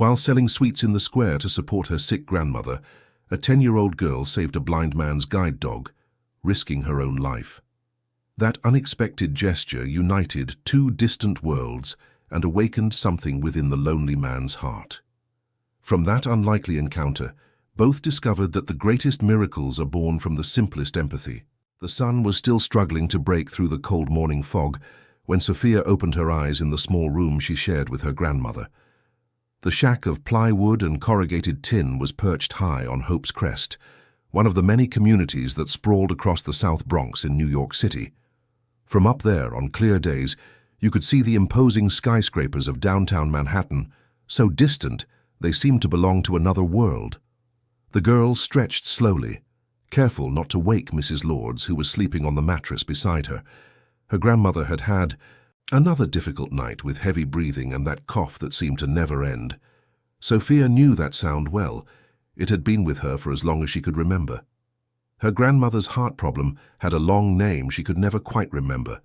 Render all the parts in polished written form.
While selling sweets in the square to support her sick grandmother, a 10-year-old girl saved a blind man's guide dog, risking her own life. That unexpected gesture united two distant worlds and awakened something within the lonely man's heart. From that unlikely encounter, both discovered that the greatest miracles are born from the simplest empathy. The sun was still struggling to break through the cold morning fog when Sophia opened her eyes in the small room she shared with her grandmother. The shack of plywood and corrugated tin was perched high on Hope's Crest, one of the many communities that sprawled across the South Bronx in New York City. From up there, on clear days, you could see the imposing skyscrapers of downtown Manhattan, so distant they seemed to belong to another world. The girl stretched slowly, careful not to wake Mrs. Lords, who was sleeping on the mattress beside her. Her grandmother had had another difficult night with heavy breathing and that cough that seemed to never end. Sophia knew that sound well. It had been with her for as long as she could remember. Her grandmother's heart problem had a long name she could never quite remember,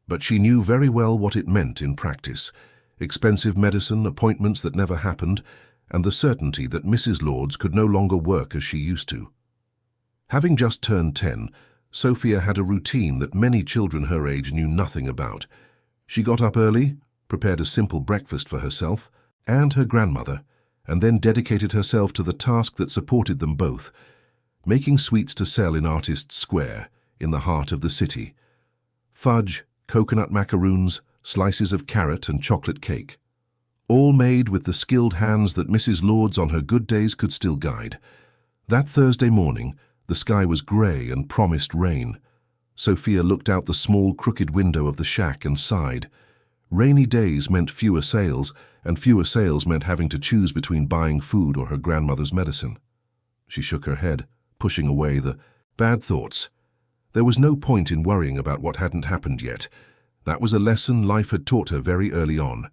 but she knew very well what it meant in practice: expensive medicine, appointments that never happened, and the certainty that Mrs. Lords could no longer work as she used to. Having just turned 10, Sophia had a routine that many children her age knew nothing about. She got up early, prepared a simple breakfast for herself and her grandmother, and then dedicated herself to the task that supported them both: making sweets to sell in Artists' Square, in the heart of the city. Fudge, coconut macaroons, slices of carrot and chocolate cake. All made with the skilled hands that Mrs. Lords on her good days could still guide. That Thursday morning, the sky was grey and promised rain. Sophia looked out the small, crooked window of the shack and sighed. Rainy days meant fewer sales, and fewer sales meant having to choose between buying food or her grandmother's medicine. She shook her head, pushing away the bad thoughts. There was no point in worrying about what hadn't happened yet. That was a lesson life had taught her very early on.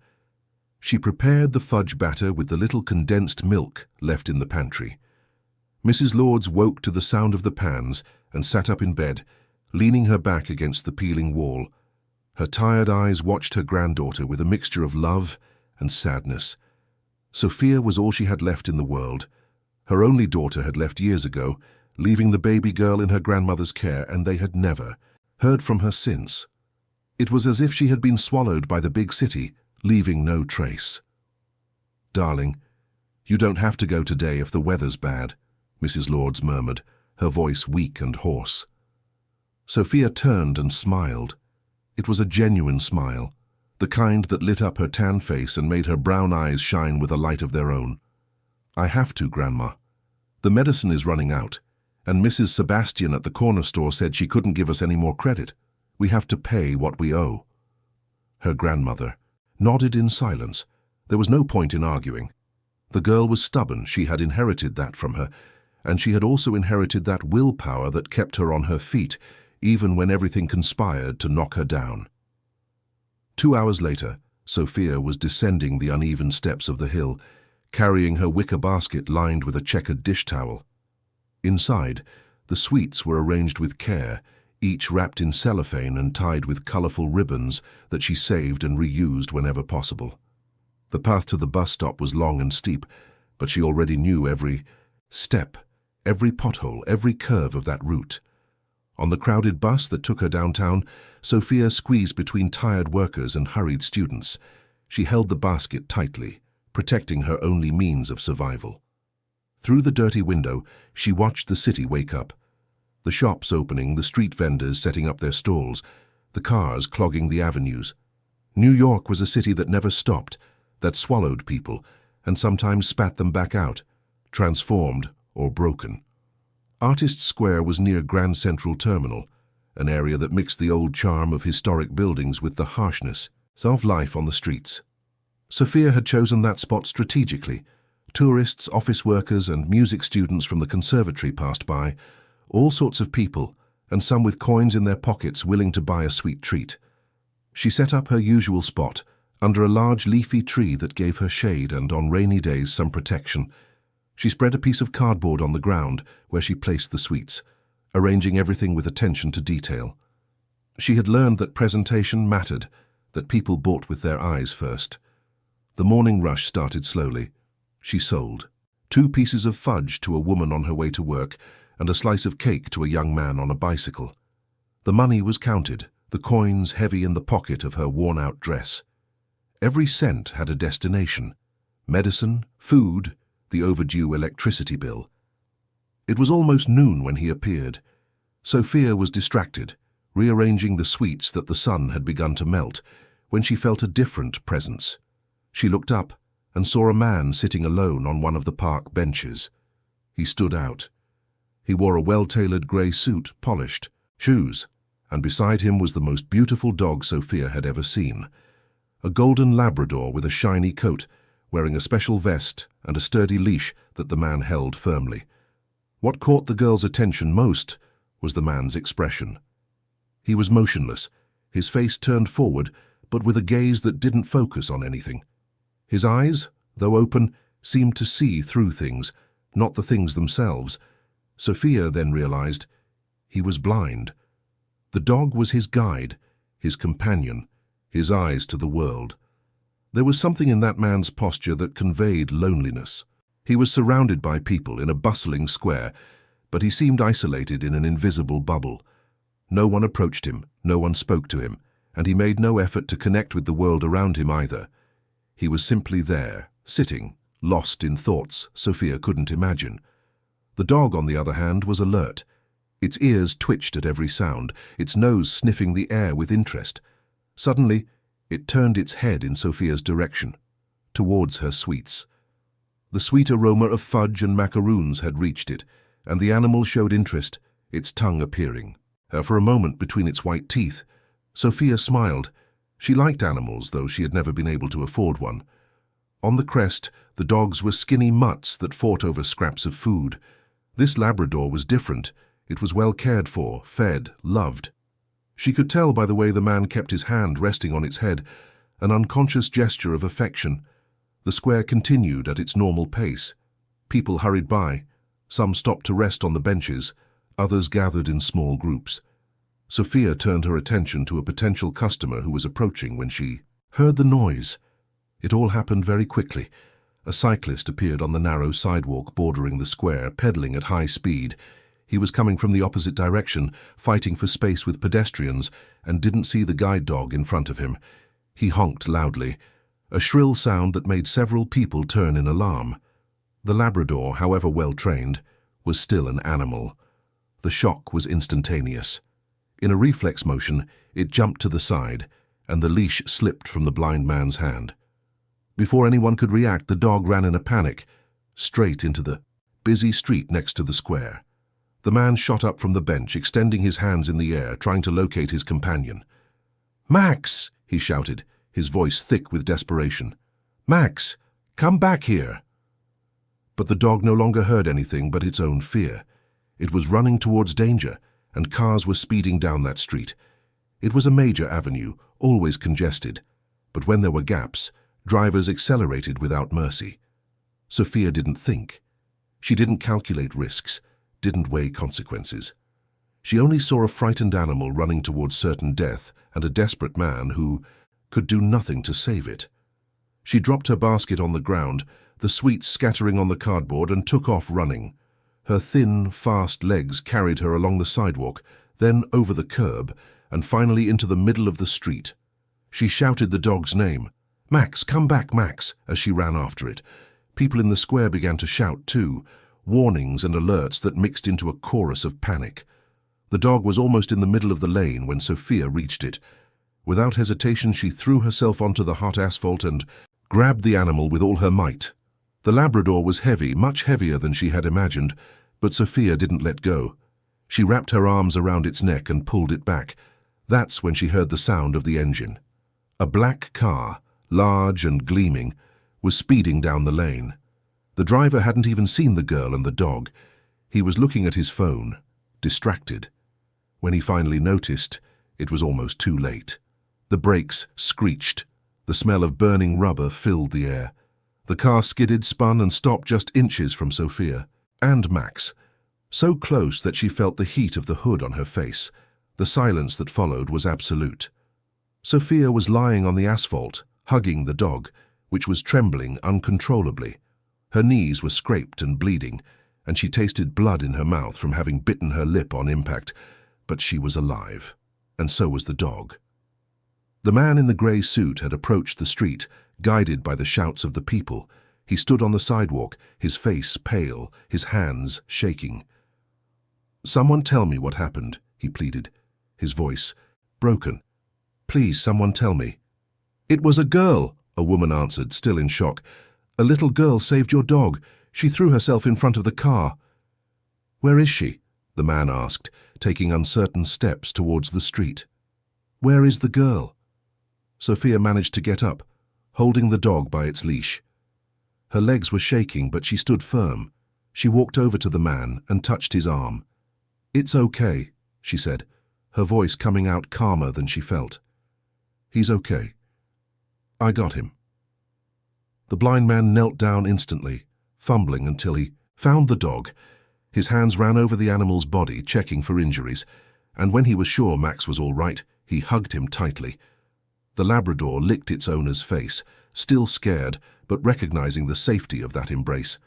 She prepared the fudge batter with the little condensed milk left in the pantry. Mrs. Lords woke to the sound of the pans and sat up in bed, leaning her back against the peeling wall. Her tired eyes watched her granddaughter with a mixture of love and sadness. Sophia was all she had left in the world. Her only daughter had left years ago, leaving the baby girl in her grandmother's care, and they had never heard from her since. It was as if she had been swallowed by the big city, leaving no trace. "Darling, you don't have to go today if the weather's bad," Mrs. Lords murmured, her voice weak and hoarse. Sophia turned and smiled. It was a genuine smile, the kind that lit up her tan face and made her brown eyes shine with a light of their own. "I have to, Grandma. The medicine is running out, and Mrs. Sebastian at the corner store said she couldn't give us any more credit. We have to pay what we owe." Her grandmother nodded in silence. There was no point in arguing. The girl was stubborn. She had inherited that from her, and she had also inherited that willpower that kept her on her feet, even when everything conspired to knock her down. 2 hours later, Sophia was descending the uneven steps of the hill, carrying her wicker basket lined with a checkered dish towel. Inside, the sweets were arranged with care, each wrapped in cellophane and tied with colorful ribbons that she saved and reused whenever possible. The path to the bus stop was long and steep, but she already knew every step, every pothole, every curve of that route. On the crowded bus that took her downtown, Sophia squeezed between tired workers and hurried students. She held the basket tightly, protecting her only means of survival. Through the dirty window, she watched the city wake up. The shops opening, the street vendors setting up their stalls, the cars clogging the avenues. New York was a city that never stopped, that swallowed people and sometimes spat them back out, transformed or broken. Artists' Square was near Grand Central Terminal, an area that mixed the old charm of historic buildings with the harshness of life on the streets. Sophia had chosen that spot strategically. Tourists, office workers, and music students from the conservatory passed by, all sorts of people, and some with coins in their pockets willing to buy a sweet treat. She set up her usual spot, under a large leafy tree that gave her shade and, on rainy days, some protection. She spread a piece of cardboard on the ground where she placed the sweets, arranging everything with attention to detail. She had learned that presentation mattered, that people bought with their eyes first. The morning rush started slowly. she sold. 2 pieces of fudge to a woman on her way to work, and a slice of cake to a young man on a bicycle. The money was counted, the coins heavy in the pocket of her worn-out dress. Every cent had a destination: medicine, food, the overdue electricity bill. It was almost noon when he appeared. Sophia was distracted, rearranging the sweets that the sun had begun to melt, when she felt a different presence. She looked up and saw a man sitting alone on one of the park benches. He stood out. He wore a well-tailored grey suit, polished, shoes, and beside him was the most beautiful dog Sophia had ever seen. A golden Labrador with a shiny coat, wearing a special vest and a sturdy leash that the man held firmly. What caught the girl's attention most was the man's expression. He was motionless, his face turned forward, but with a gaze that didn't focus on anything. His eyes, though open, seemed to see through things, not the things themselves. Sophia then realized he was blind. The dog was his guide, his companion, his eyes to the world. There was something in that man's posture that conveyed loneliness. He was surrounded by people in a bustling square, but he seemed isolated in an invisible bubble. No one approached him, no one spoke to him, and he made no effort to connect with the world around him either. He was simply there, sitting, lost in thoughts Sophia couldn't imagine. The dog, on the other hand, was alert. Its ears twitched at every sound, its nose sniffing the air with interest. Suddenly, it turned its head in Sophia's direction, towards her sweets. The sweet aroma of fudge and macaroons had reached it, and the animal showed interest, its tongue appearing. For a moment between its white teeth, Sophia smiled. She liked animals, though she had never been able to afford one. On the crest, the dogs were skinny mutts that fought over scraps of food. This Labrador was different. It was well cared for, fed, loved. She could tell by the way the man kept his hand resting on its head, an unconscious gesture of affection. The square continued at its normal pace. People hurried by. Some stopped to rest on the benches. Others gathered in small groups. Sophia turned her attention to a potential customer who was approaching when she heard the noise. It all happened very quickly. A cyclist appeared on the narrow sidewalk bordering the square, pedaling at high speed. He was coming from the opposite direction, fighting for space with pedestrians, and didn't see the guide dog in front of him. He honked loudly, a shrill sound that made several people turn in alarm. The Labrador, however well trained, was still an animal. The shock was instantaneous. In a reflex motion, it jumped to the side, and the leash slipped from the blind man's hand. Before anyone could react, the dog ran in a panic, straight into the busy street next to the square. The man shot up from the bench, extending his hands in the air, trying to locate his companion. "Max!" he shouted, his voice thick with desperation. "Max, come back here!" But the dog no longer heard anything but its own fear. It was running towards danger, and cars were speeding down that street. It was a major avenue, always congested, but when there were gaps, drivers accelerated without mercy. Sophia didn't think. She didn't calculate risks, didn't weigh consequences. She only saw a frightened animal running towards certain death and a desperate man who could do nothing to save it. She dropped her basket on the ground, the sweets scattering on the cardboard, and took off running. Her thin, fast legs carried her along the sidewalk, then over the curb, and finally into the middle of the street. She shouted the dog's name. "Max, come back, Max," as she ran after it. People in the square began to shout too, warnings and alerts that mixed into a chorus of panic. The dog was almost in the middle of the lane when Sophia reached it. Without hesitation, she threw herself onto the hot asphalt and grabbed the animal with all her might. The Labrador was heavy, much heavier than she had imagined, but Sophia didn't let go. She wrapped her arms around its neck and pulled it back. That's when she heard the sound of the engine. A black car, large and gleaming, was speeding down the lane. The driver hadn't even seen the girl and the dog. He was looking at his phone, distracted. When he finally noticed, it was almost too late. The brakes screeched. The smell of burning rubber filled the air. The car skidded, spun, and stopped just inches from Sophia and Max, so close that she felt the heat of the hood on her face. The silence that followed was absolute. Sophia was lying on the asphalt, hugging the dog, which was trembling uncontrollably. Her knees were scraped and bleeding, and she tasted blood in her mouth from having bitten her lip on impact, but she was alive, and so was the dog. The man in the grey suit had approached the street, guided by the shouts of the people. He stood on the sidewalk, his face pale, his hands shaking. "Someone tell me what happened," he pleaded, his voice broken. "Please, someone tell me." "It was a girl," a woman answered, still in shock. "A little girl saved your dog. She threw herself in front of the car." "Where is she?" the man asked, taking uncertain steps towards the street. "Where is the girl?" Sophia managed to get up, holding the dog by its leash. Her legs were shaking, but she stood firm. She walked over to the man and touched his arm. "It's okay," she said, her voice coming out calmer than she felt. "He's okay. I got him." The blind man knelt down instantly, fumbling until he found the dog. His hands ran over the animal's body, checking for injuries, and when he was sure Max was all right, he hugged him tightly. The Labrador licked its owner's face, still scared, but recognizing the safety of that embrace.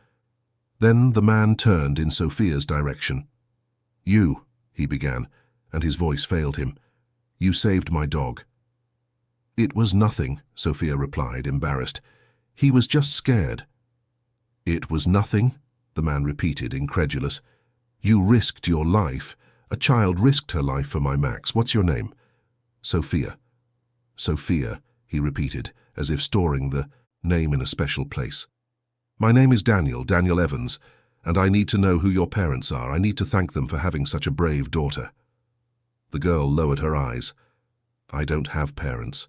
Then the man turned in Sophia's direction. "You," he began, and his voice failed him. "You saved my dog." "It was nothing," Sophia replied, embarrassed. "He was just scared." "It was nothing?" the man repeated, incredulous. "You risked your life. A child risked her life for my Max. What's your name?" "Sophia." "Sophia," he repeated, as if storing the name in a special place. "My name is Daniel Evans, and I need to know who your parents are. I need to thank them for having such a brave daughter." The girl lowered her eyes. "I don't have parents.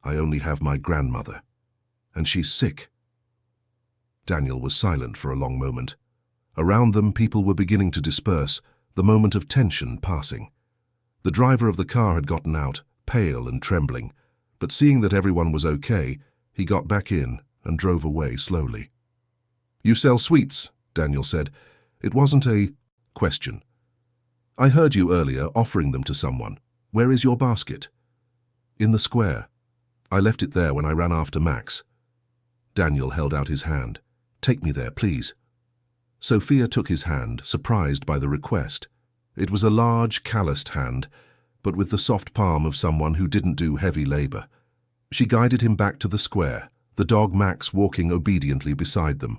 I only have my grandmother. And she's sick." Daniel was silent for a long moment. Around them, people were beginning to disperse, the moment of tension passing. The driver of the car had gotten out, pale and trembling, but seeing that everyone was okay, he got back in and drove away slowly. "You sell sweets," Daniel said. "It wasn't a question. I heard you earlier offering them to someone. Where is your basket?" "In the square. I left it there when I ran after Max." Daniel held out his hand. "Take me there, please." Sophia took his hand, surprised by the request. It was a large, calloused hand, but with the soft palm of someone who didn't do heavy labor. She guided him back to the square, the dog Max walking obediently beside them.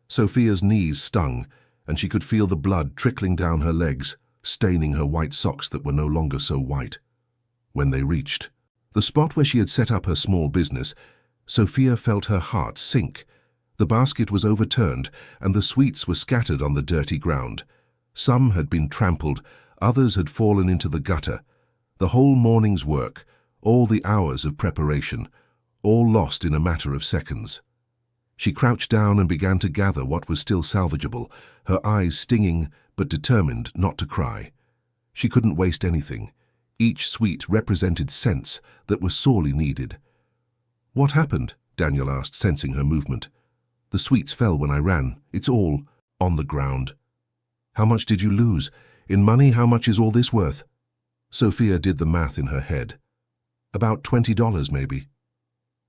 Sophia's knees stung, and she could feel the blood trickling down her legs, staining her white socks that were no longer so white. When they reached the spot where she had set up her small business, Sophia felt her heart sink. The basket was overturned, and the sweets were scattered on the dirty ground. Some had been trampled, others had fallen into the gutter. The whole morning's work, all the hours of preparation, all lost in a matter of seconds. She crouched down and began to gather what was still salvageable, her eyes stinging but determined not to cry. She couldn't waste anything. Each sweet represented cents that were sorely needed. "What happened?" Daniel asked, sensing her movement. "The sweets fell when I ran. It's all on the ground." "How much did you lose? In money, how much is all this worth?" Sophia did the math in her head. "About $20 maybe."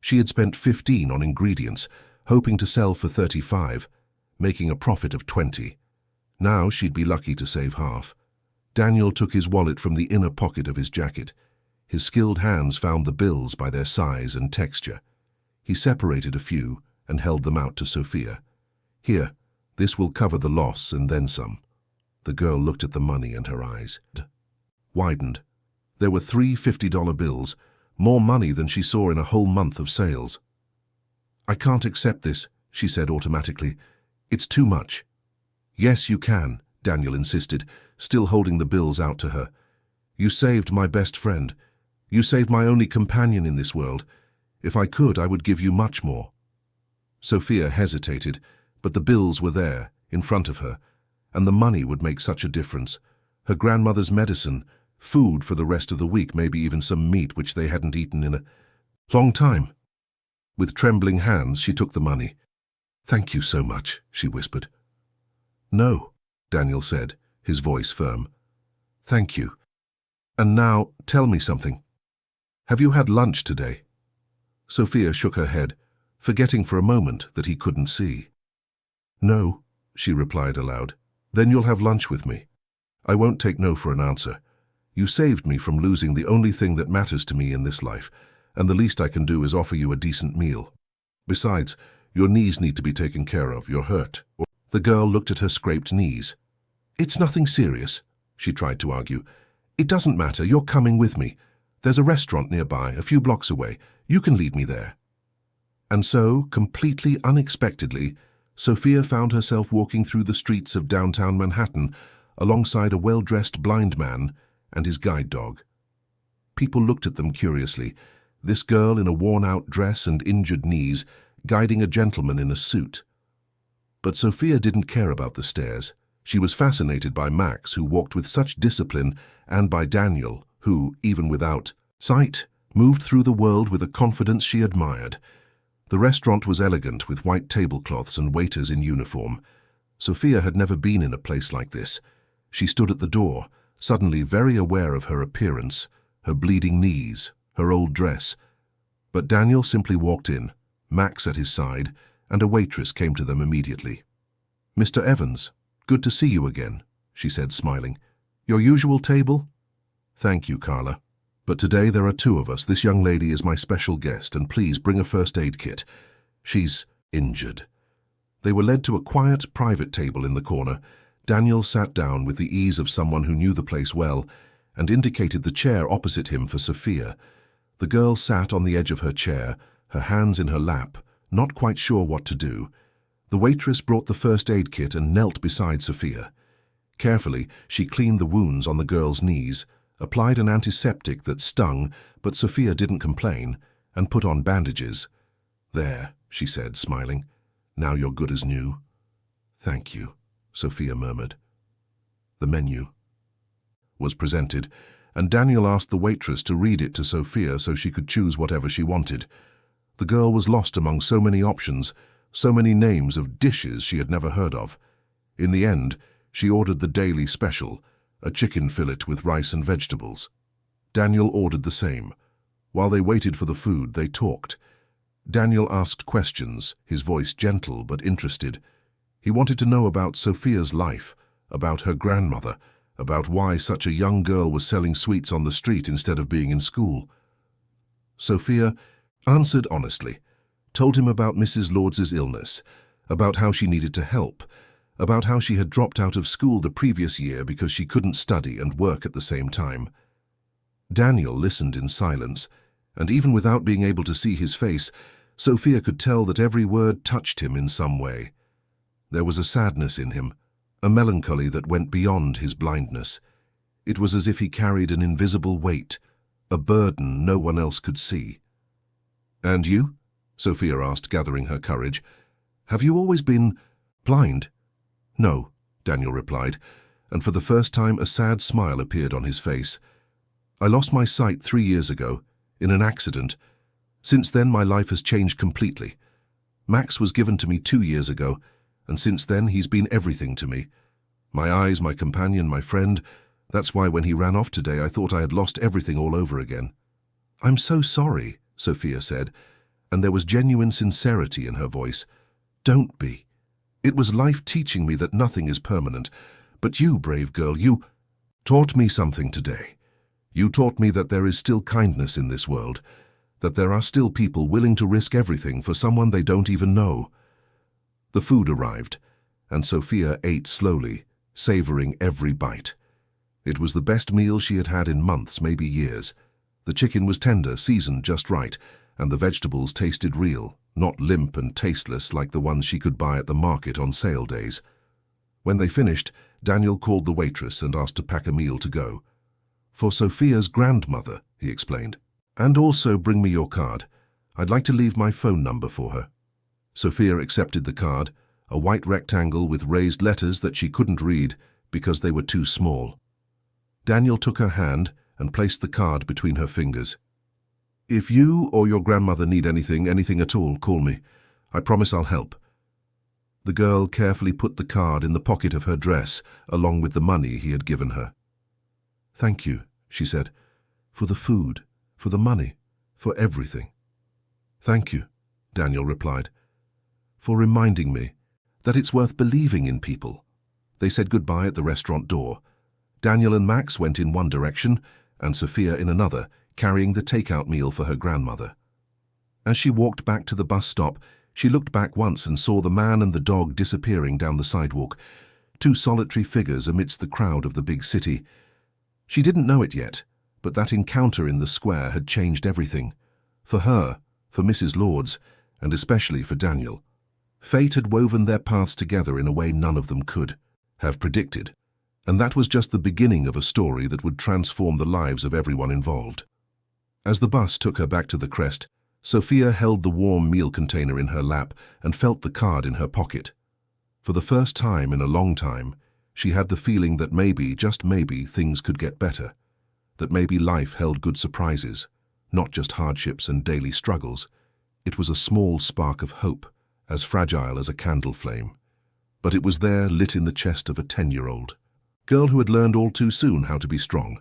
She had spent 15 on ingredients, hoping to sell for 35, making a profit of 20. Now she'd be lucky to save half. Daniel took his wallet from the inner pocket of his jacket. His skilled hands found the bills by their size and texture. He separated a few and held them out to Sophia. "Here, this will cover the loss and then some." The girl looked at the money and her eyes widened. There were 3 $50 bills, more money than she saw in a whole month of sales. "I can't accept this," she said automatically. "It's too much." "Yes, you can," Daniel insisted, still holding the bills out to her. "You saved my best friend. You saved my only companion in this world. If I could, I would give you much more." Sophia hesitated, but the bills were there, in front of her, and the money would make such a difference. Her grandmother's medicine, food for the rest of the week, maybe even some meat which they hadn't eaten in a long time. With trembling hands, she took the money. "Thank you so much," she whispered. "No," Daniel said, his voice firm. "Thank you. And now, tell me something. Have you had lunch today?" Sophia shook her head, forgetting for a moment that he couldn't see. No, she replied aloud. Then you'll have lunch with me. I won't take no for an answer. You saved me from losing the only thing that matters to me in this life, and the least I can do is offer you a decent meal. Besides, your knees need to be taken care of. You're hurt. The girl looked at her scraped knees. It's nothing serious, she tried to argue. It doesn't matter. You're coming with me. There's a restaurant nearby, a few blocks away. You can lead me there. And so, completely unexpectedly, Sophia found herself walking through the streets of downtown Manhattan alongside a well-dressed blind man and his guide dog. People looked at them curiously, this girl in a worn-out dress and injured knees, guiding a gentleman in a suit. But Sophia didn't care about the stares. She was fascinated by Max, who walked with such discipline, and by Daniel, who, even without sight, moved through the world with a confidence she admired. The restaurant was elegant, with white tablecloths and waiters in uniform. Sophia had never been in a place like this. She stood at the door, suddenly very aware of her appearance, her bleeding knees, her old dress. But Daniel simply walked in, Max at his side, and a waitress came to them immediately. "Mr. Evans, good to see you again," she said, smiling. "Your usual table?" "Thank you, Carla. But today there are two of us. This young lady is my special guest, and please bring a first aid kit. She's injured." They were led to a quiet, private table in the corner. Daniel sat down with the ease of someone who knew the place well, and indicated the chair opposite him for Sophia. The girl sat on the edge of her chair, her hands in her lap, not quite sure what to do. The waitress brought the first aid kit and knelt beside Sophia. Carefully, she cleaned the wounds on the girl's knees, applied an antiseptic that stung, but Sophia didn't complain, and put on bandages. "There," she said, smiling. "Now you're good as new." "Thank you," Sophia murmured. The menu was presented, and Daniel asked the waitress to read it to Sophia so she could choose whatever she wanted. The girl was lost among so many options, so many names of dishes she had never heard of. In the end, she ordered the daily special, a chicken fillet with rice and vegetables. Daniel ordered the same. While they waited for the food, they talked. Daniel asked questions, his voice gentle but interested. He wanted to know about Sophia's life, about her grandmother, about why such a young girl was selling sweets on the street instead of being in school. Sophia answered honestly, told him about Mrs. Lords's illness, about how she needed to help, about how she had dropped out of school the previous year because she couldn't study and work at the same time. Daniel listened in silence, and even without being able to see his face, Sophia could tell that every word touched him in some way. There was a sadness in him, a melancholy that went beyond his blindness. It was as if he carried an invisible weight, a burden no one else could see. "And you?" Sophia asked, gathering her courage. "Have you always been blind?" "No," Daniel replied, and for the first time a sad smile appeared on his face. "I lost my sight 3 years ago, in an accident. Since then my life has changed completely. Max was given to me 2 years ago, and since then he's been everything to me. My eyes, my companion, my friend. That's why when he ran off today I thought I had lost everything all over again." "I'm so sorry," Sophia said, and there was genuine sincerity in her voice. "Don't be. It was life teaching me that nothing is permanent. But you, brave girl, you taught me something today. You taught me that there is still kindness in this world, that there are still people willing to risk everything for someone they don't even know." The food arrived, and Sophia ate slowly, savoring every bite. It was the best meal she had had in months, maybe years. The chicken was tender, seasoned just right, and the vegetables tasted real, not limp and tasteless like the ones she could buy at the market on sale days. When they finished, Daniel called the waitress and asked to pack a meal to go. "For Sophia's grandmother," he explained. "And also bring me your card. I'd like to leave my phone number for her." Sophia accepted the card, a white rectangle with raised letters that she couldn't read because they were too small. Daniel took her hand and placed the card between her fingers. "If you or your grandmother need anything at all, call me. I promise I'll help." The girl carefully put the card in the pocket of her dress, along with the money he had given her. "Thank you," she said, "for the food, for the money, for everything." "Thank you," Daniel replied, "for reminding me that it's worth believing in people. They said goodbye at the restaurant door. Daniel and Max went in one direction, and Sophia in another, carrying the takeout meal for her grandmother. As she walked back to the bus stop, she looked back once and saw the man and the dog disappearing down the sidewalk, two solitary figures amidst the crowd of the big city. She didn't know it yet, but that encounter in the square had changed everything. For her, for Mrs. Lords, and especially for Daniel. Fate had woven their paths together in a way none of them could have predicted, and that was just the beginning of a story that would transform the lives of everyone involved. As the bus took her back to the crest, Sophia held the warm meal container in her lap and felt the card in her pocket. For the first time in a long time, she had the feeling that maybe, just maybe, things could get better. That maybe life held good surprises, not just hardships and daily struggles. It was a small spark of hope, as fragile as a candle flame. But it was there, lit in the chest of a 10-year-old girl who had learned all too soon how to be strong.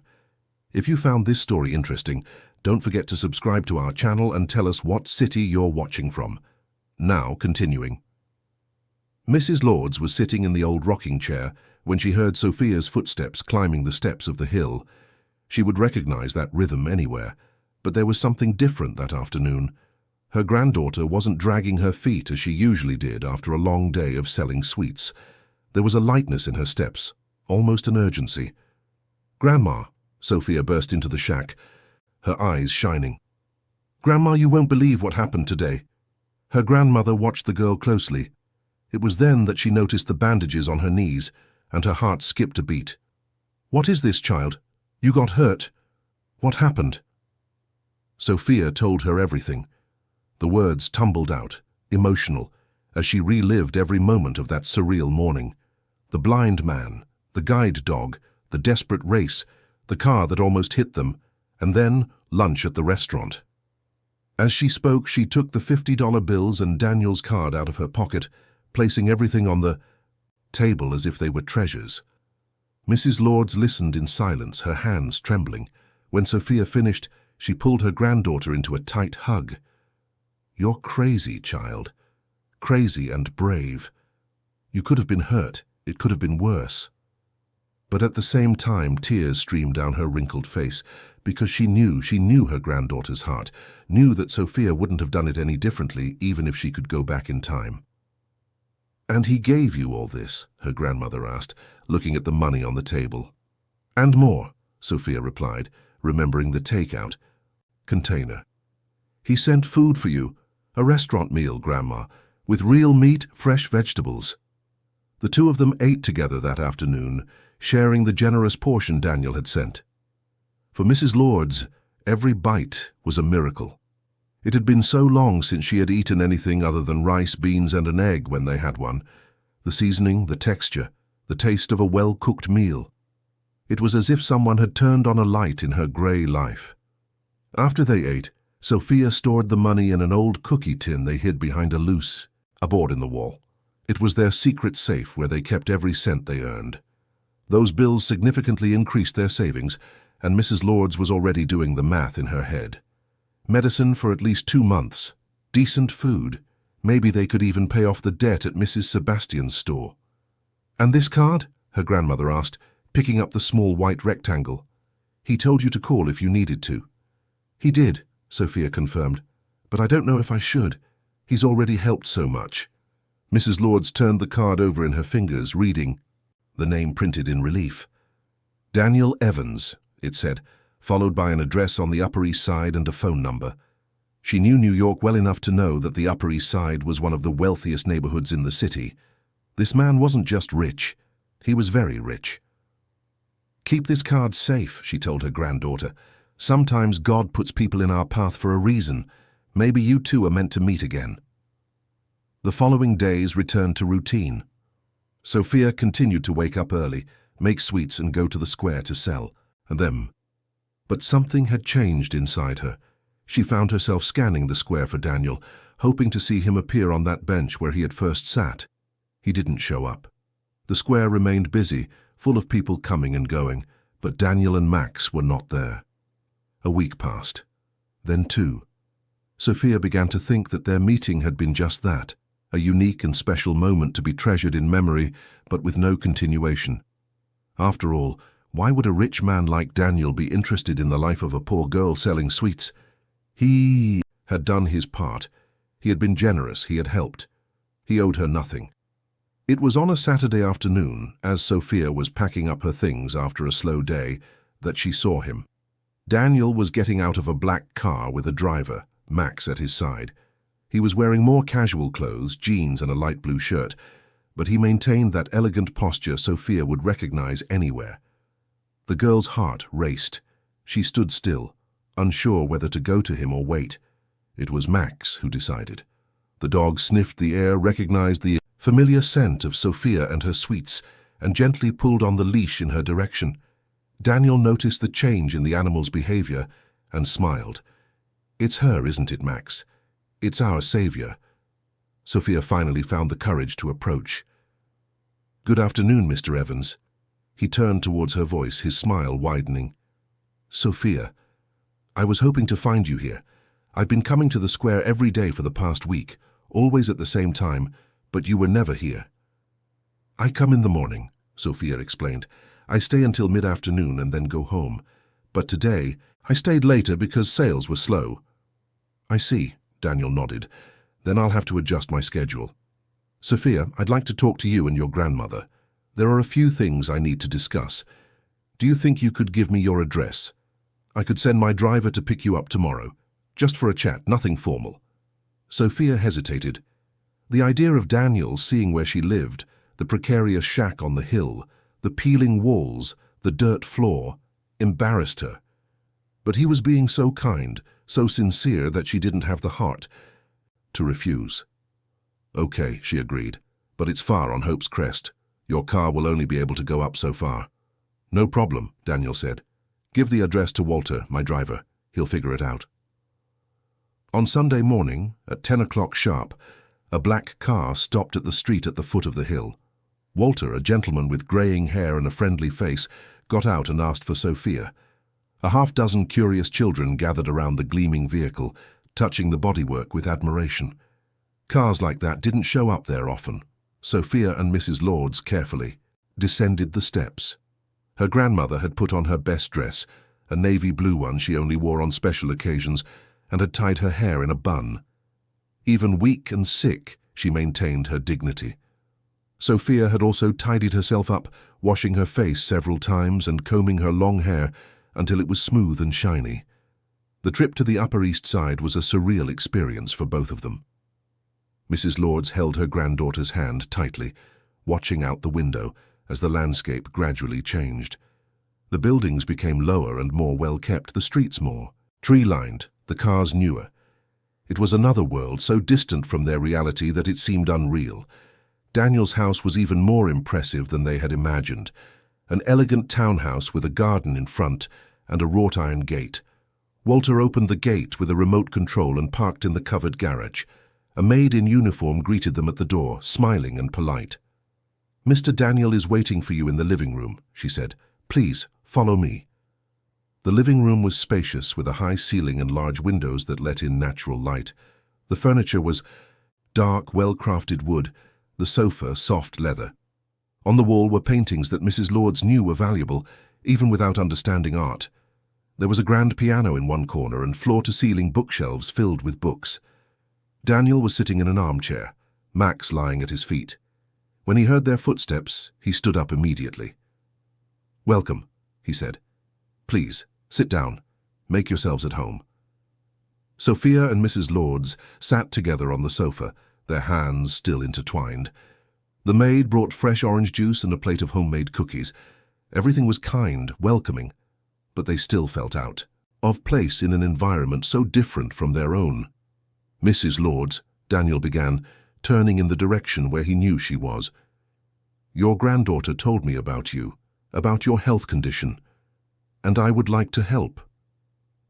If you found this story interesting, don't forget to subscribe to our channel and tell us what city you're watching from. Now, continuing. Mrs. Lords was sitting in the old rocking chair when she heard Sophia's footsteps climbing the steps of the hill. She would recognize that rhythm anywhere, but there was something different that afternoon. Her granddaughter wasn't dragging her feet as she usually did after a long day of selling sweets. There was a lightness in her steps, almost an urgency. "Grandma," Sophia burst into the shack, her eyes shining. "Grandma, you won't believe what happened today." Her grandmother watched the girl closely. It was then that she noticed the bandages on her knees, and her heart skipped a beat. "What is this, child? You got hurt. What happened?" Sophia told her everything. The words tumbled out, emotional, as she relived every moment of that surreal morning. The blind man, the guide dog, the desperate race, the car that almost hit them, and then lunch at the restaurant. As she spoke, she took the $50 bills and Daniel's card out of her pocket, placing everything on the table as if they were treasures. Mrs. Lords listened in silence, her hands trembling. When Sophia finished, she pulled her granddaughter into a tight hug. "You're crazy, child. Crazy and brave. You could have been hurt. It could have been worse." But at the same time, tears streamed down her wrinkled face, because she knew her granddaughter's heart, knew that Sophia wouldn't have done it any differently, even if she could go back in time. "And he gave you all this?" her grandmother asked, looking at the money on the table. "And more," Sophia replied, remembering the takeout container. "He sent food for you, a restaurant meal, Grandma, with real meat, fresh vegetables." The two of them ate together that afternoon, sharing the generous portion Daniel had sent. For Mrs. Lords, every bite was a miracle. It had been so long since she had eaten anything other than rice, beans, and an egg when they had one. The seasoning, the texture, the taste of a well-cooked meal. It was as if someone had turned on a light in her grey life. After they ate, Sophia stored the money in an old cookie tin they hid behind a board in the wall. It was their secret safe where they kept every cent they earned. Those bills significantly increased their savings, and Mrs. Lords was already doing the math in her head. Medicine for at least 2 months, decent food. Maybe they could even pay off the debt at Mrs. Sebastian's store. "And this card?" her grandmother asked, picking up the small white rectangle. "He told you to call if you needed to." "He did," Sophia confirmed, "but I don't know if I should. He's already helped so much." Mrs. Lords turned the card over in her fingers, reading the name printed in relief. "Daniel Evans," it said, followed by an address on the Upper East Side and a phone number. She knew New York well enough to know that the Upper East Side was one of the wealthiest neighborhoods in the city. This man wasn't just rich, he was very rich. "Keep this card safe," she told her granddaughter. "Sometimes God puts people in our path for a reason. Maybe you two are meant to meet again." The following days returned to routine. Sophia continued to wake up early, make sweets and go to the square to sell, and them. But something had changed inside her. She found herself scanning the square for Daniel, hoping to see him appear on that bench where he had first sat. He didn't show up. The square remained busy, full of people coming and going, but Daniel and Max were not there. A week passed. Then 2. Sophia began to think that their meeting had been just that, a unique and special moment to be treasured in memory, but with no continuation. After all, why would a rich man like Daniel be interested in the life of a poor girl selling sweets? He had done his part. He had been generous, he had helped. He owed her nothing. It was on a Saturday afternoon, as Sophia was packing up her things after a slow day, that she saw him. Daniel was getting out of a black car with a driver, Max, at his side. He was wearing more casual clothes, jeans and a light blue shirt, but he maintained that elegant posture Sophia would recognize anywhere. The girl's heart raced. She stood still, unsure whether to go to him or wait. It was Max who decided. The dog sniffed the air, recognized the familiar scent of Sophia and her sweets, and gently pulled on the leash in her direction. Daniel noticed the change in the animal's behavior and smiled. "It's her, isn't it, Max? It's our savior." Sophia finally found the courage to approach. "Good afternoon, Mr. Evans." He turned towards her voice, his smile widening. "Sophia, I was hoping to find you here. I've been coming to the square every day for the past week, always at the same time, but you were never here." "I come in the morning," Sophia explained. "I stay until mid-afternoon and then go home. But today, I stayed later because sales were slow." "I see," Daniel nodded. "Then I'll have to adjust my schedule. Sophia, I'd like to talk to you and your grandmother. There are a few things I need to discuss. Do you think you could give me your address? I could send my driver to pick you up tomorrow, just for a chat, nothing formal." Sophia hesitated. The idea of Daniel seeing where she lived, the precarious shack on the hill, the peeling walls, the dirt floor, embarrassed her. But he was being so kind, so sincere that she didn't have the heart to refuse. "Okay," she agreed, "but it's far on Hope's Crest. Your car will only be able to go up so far." "No problem," Daniel said. "Give the address to Walter, my driver. He'll figure it out." On Sunday morning, at 10 o'clock sharp, a black car stopped at the street at the foot of the hill. Walter, a gentleman with greying hair and a friendly face, got out and asked for Sophia. A half-dozen curious children gathered around the gleaming vehicle, touching the bodywork with admiration. Cars like that didn't show up there often. Sophia and Mrs. Lords carefully descended the steps. Her grandmother had put on her best dress, a navy blue one she only wore on special occasions, and had tied her hair in a bun. Even weak and sick, she maintained her dignity. Sophia had also tidied herself up, washing her face several times and combing her long hair until it was smooth and shiny. The trip to the Upper East Side was a surreal experience for both of them. Mrs. Lords held her granddaughter's hand tightly, watching out the window as the landscape gradually changed. The buildings became lower and more well-kept, the streets more tree-lined, the cars newer. It was another world, so distant from their reality that it seemed unreal. Daniel's house was even more impressive than they had imagined. An elegant townhouse with a garden in front and a wrought-iron gate. Walter opened the gate with a remote control and parked in the covered garage. A maid in uniform greeted them at the door, smiling and polite. "Mr. Daniel is waiting for you in the living room," she said. "Please, follow me." The living room was spacious, with a high ceiling and large windows that let in natural light. The furniture was dark, well-crafted wood, the sofa soft leather. On the wall were paintings that Mrs. Lords knew were valuable, even without understanding art. There was a grand piano in one corner and floor-to-ceiling bookshelves filled with books. Daniel was sitting in an armchair, Max lying at his feet. When he heard their footsteps, he stood up immediately. "Welcome," he said. "Please, sit down. Make yourselves at home." Sophia and Mrs. Lords sat together on the sofa, their hands still intertwined. The maid brought fresh orange juice and a plate of homemade cookies. Everything was kind, welcoming, but they still felt out of place in an environment so different from their own. "Mrs. Lords," Daniel began, turning in the direction where he knew she was. "Your granddaughter told me about you, about your health condition, and I would like to help."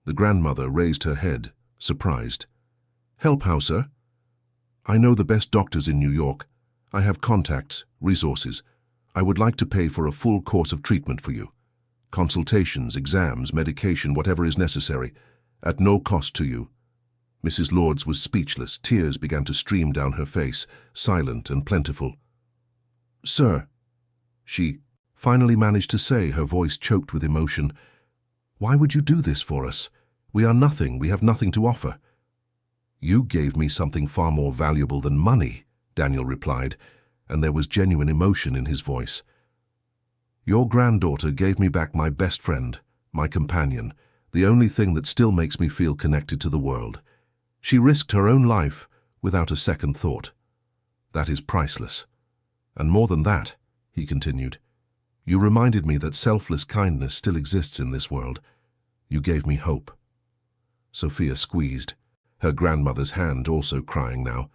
The grandmother raised her head, surprised. "Help how, sir?" "I know the best doctors in New York. I have contacts, resources. I would like to pay for a full course of treatment for you. Consultations, exams, medication, whatever is necessary, at no cost to you." Mrs. Lords was speechless. Tears began to stream down her face, silent and plentiful. "Sir," she finally managed to say, her voice choked with emotion, "why would you do this for us? We are nothing. We have nothing to offer." "You gave me something far more valuable than money," Daniel replied, and there was genuine emotion in his voice. "Your granddaughter gave me back my best friend, my companion, the only thing that still makes me feel connected to the world. She risked her own life without a second thought. That is priceless. And more than that," he continued, "you reminded me that selfless kindness still exists in this world. You gave me hope." Sophia squeezed, her grandmother's hand also crying now.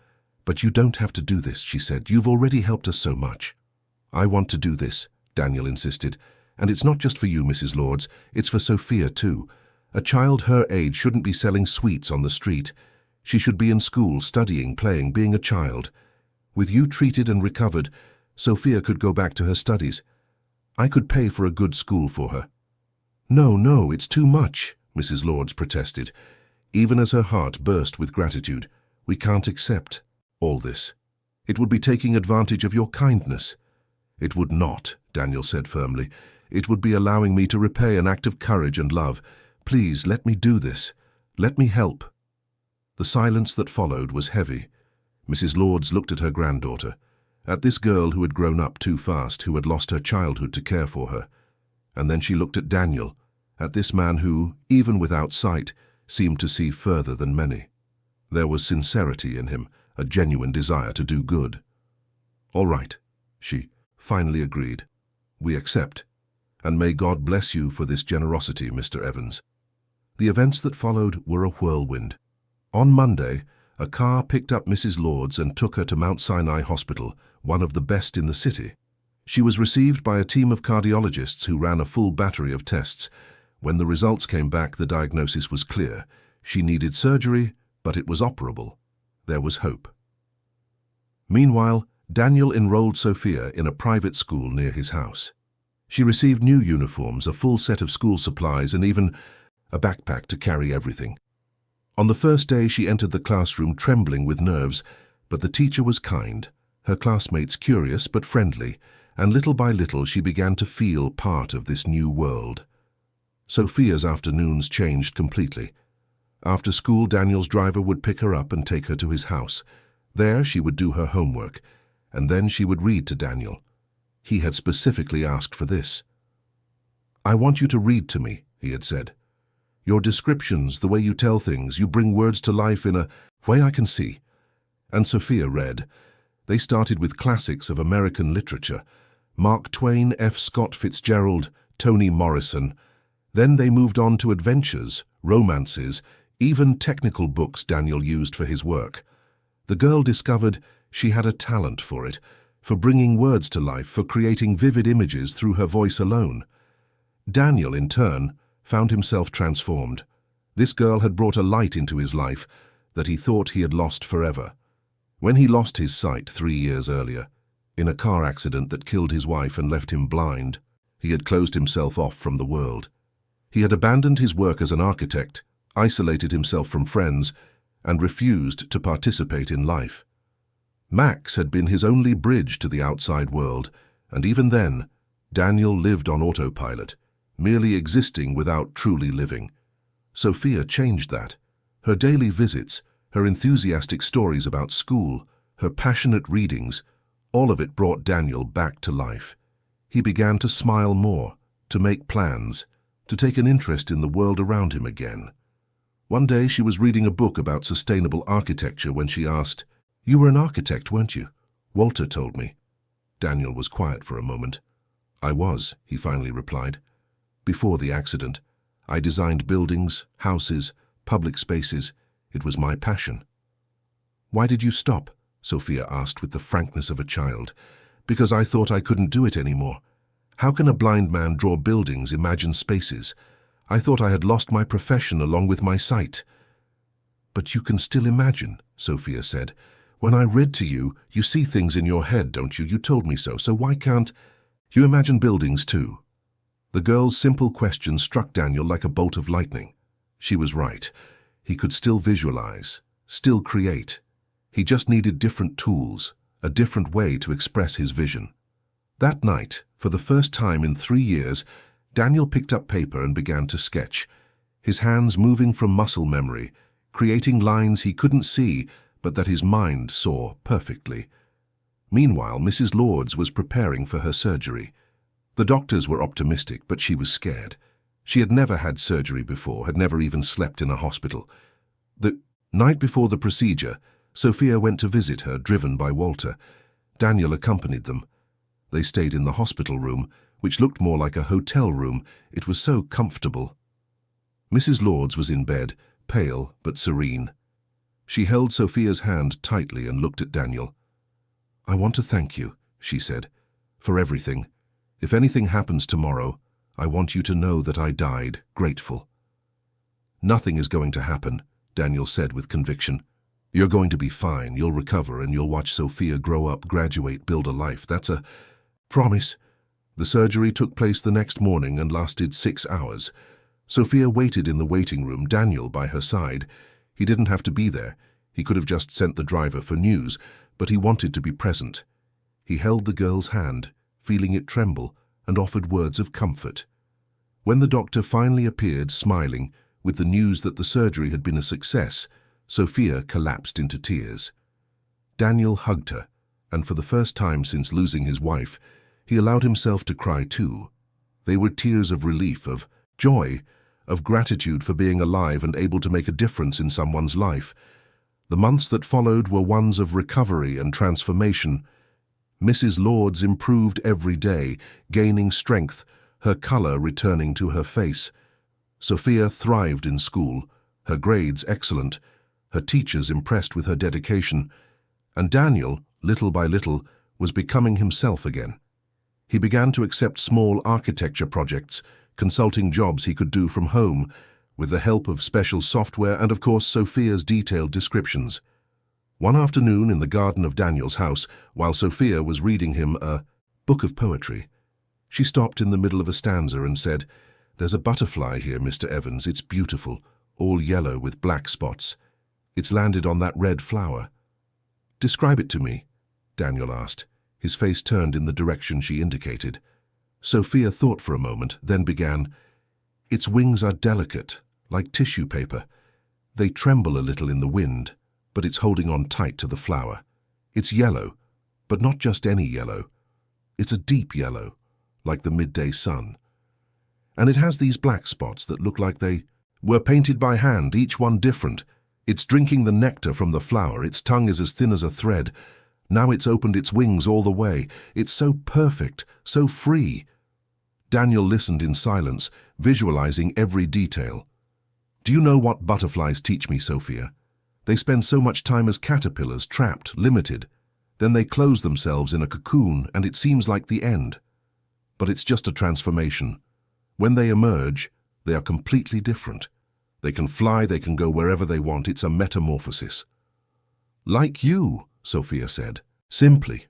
"But you don't have to do this," she said. "You've already helped us so much." "I want to do this," Daniel insisted. "And it's not just for you, Mrs. Lords. It's for Sophia, too. A child her age shouldn't be selling sweets on the street. She should be in school, studying, playing, being a child. With you treated and recovered, Sophia could go back to her studies. I could pay for a good school for her." "No, no, it's too much," Mrs. Lords protested, even as her heart burst with gratitude. "We can't accept all this. It would be taking advantage of your kindness." "It would not," Daniel said firmly. "It would be allowing me to repay an act of courage and love. Please, let me do this. Let me help." The silence that followed was heavy. Mrs. Lords looked at her granddaughter, at this girl who had grown up too fast, who had lost her childhood to care for her. And then she looked at Daniel, at this man who, even without sight, seemed to see further than many. There was sincerity in him, a genuine desire to do good. "All right," she finally agreed. "We accept. And may God bless you for this generosity, Mr. Evans." The events that followed were a whirlwind. On Monday, a car picked up Mrs. Lords and took her to Mount Sinai Hospital, one of the best in the city. She was received by a team of cardiologists who ran a full battery of tests. When the results came back, the diagnosis was clear. She needed surgery, but it was operable. There was hope. Meanwhile, Daniel enrolled Sophia in a private school near his house. She received new uniforms, a full set of school supplies, and even a backpack to carry everything. On the first day, she entered the classroom trembling with nerves, but the teacher was kind, her classmates curious but friendly, and little by little she began to feel part of this new world. Sophia's afternoons changed completely. After school, Daniel's driver would pick her up and take her to his house. There she would do her homework, and then she would read to Daniel. He had specifically asked for this. "I want you to read to me," he had said. "Your descriptions, the way you tell things, you bring words to life in a way I can see." And Sophia read. They started with classics of American literature, Mark Twain, F. Scott Fitzgerald, Toni Morrison. Then they moved on to adventures, romances, even technical books Daniel used for his work. The girl discovered she had a talent for it, for bringing words to life, for creating vivid images through her voice alone. Daniel, in turn, found himself transformed. This girl had brought a light into his life that he thought he had lost forever. When he lost his sight 3 years earlier, in a car accident that killed his wife and left him blind, he had closed himself off from the world. He had abandoned his work as an architect, isolated himself from friends, and refused to participate in life. Max had been his only bridge to the outside world, and even then, Daniel lived on autopilot, merely existing without truly living. Sophia changed that. Her daily visits, her enthusiastic stories about school, her passionate readings, all of it brought Daniel back to life. He began to smile more, to make plans, to take an interest in the world around him again. One day she was reading a book about sustainable architecture when she asked, "You were an architect, weren't you?" "Walter told me." Daniel was quiet for a moment. "I was," he finally replied. "Before the accident, I designed buildings, houses, public spaces. It was my passion." "Why did you stop?" Sophia asked with the frankness of a child. "Because I thought I couldn't do it anymore. How can a blind man draw buildings, imagine spaces? I thought I had lost my profession along with my sight." "But you can still imagine," Sophia said. "When I read to you, you see things in your head, don't you? You told me so. So why can't you imagine buildings too?" The girl's simple question struck Daniel like a bolt of lightning. She was right. He could still visualize, still create. He just needed different tools, a different way to express his vision. That night, for the first time in 3 years, Daniel picked up paper and began to sketch, his hands moving from muscle memory, creating lines he couldn't see but that his mind saw perfectly. Meanwhile, Mrs. Lords was preparing for her surgery. The doctors were optimistic, but she was scared. She had never had surgery before, had never even slept in a hospital. The night before the procedure, Sophia went to visit her, driven by Walter. Daniel accompanied them. They stayed in the hospital room, which looked more like a hotel room. It was so comfortable. Mrs. Lords was in bed, pale but serene. She held Sophia's hand tightly and looked at Daniel. "I want to thank you," she said, "for everything. If anything happens tomorrow, I want you to know that I died grateful." "Nothing is going to happen," Daniel said with conviction. "You're going to be fine, you'll recover, and you'll watch Sophia grow up, graduate, build a life. That's a promise." The surgery took place the next morning and lasted 6 hours. Sophia waited in the waiting room, Daniel by her side. He didn't have to be there. He could have just sent the driver for news, but he wanted to be present. He held the girl's hand, feeling it tremble, and offered words of comfort. When the doctor finally appeared, smiling, with the news that the surgery had been a success, Sophia collapsed into tears. Daniel hugged her, and for the first time since losing his wife, he allowed himself to cry too. They were tears of relief, of joy, of gratitude for being alive and able to make a difference in someone's life. The months that followed were ones of recovery and transformation. Mrs. Lords improved every day, gaining strength, her color returning to her face. Sophia thrived in school, her grades excellent, her teachers impressed with her dedication, and Daniel, little by little, was becoming himself again. He began to accept small architecture projects, consulting jobs he could do from home, with the help of special software and, of course, Sophia's detailed descriptions. One afternoon in the garden of Daniel's house, while Sophia was reading him a book of poetry, she stopped in the middle of a stanza and said, "There's a butterfly here, Mr. Evans. It's beautiful, all yellow with black spots. It's landed on that red flower." "Describe it to me," Daniel asked, his face turned in the direction she indicated. Sophia thought for a moment, then began, "Its wings are delicate, like tissue paper. They tremble a little in the wind, but it's holding on tight to the flower. It's yellow, but not just any yellow. It's a deep yellow, like the midday sun. And it has these black spots that look like they were painted by hand, each one different. It's drinking the nectar from the flower. Its tongue is as thin as a thread. Now it's opened its wings all the way. It's so perfect, so free." Daniel listened in silence, visualizing every detail. "Do you know what butterflies teach me, Sophia? They spend so much time as caterpillars, trapped, limited. Then they close themselves in a cocoon, and it seems like the end. But it's just a transformation. When they emerge, they are completely different. They can fly, they can go wherever they want. It's a metamorphosis." "Like you," Sophia said, simply.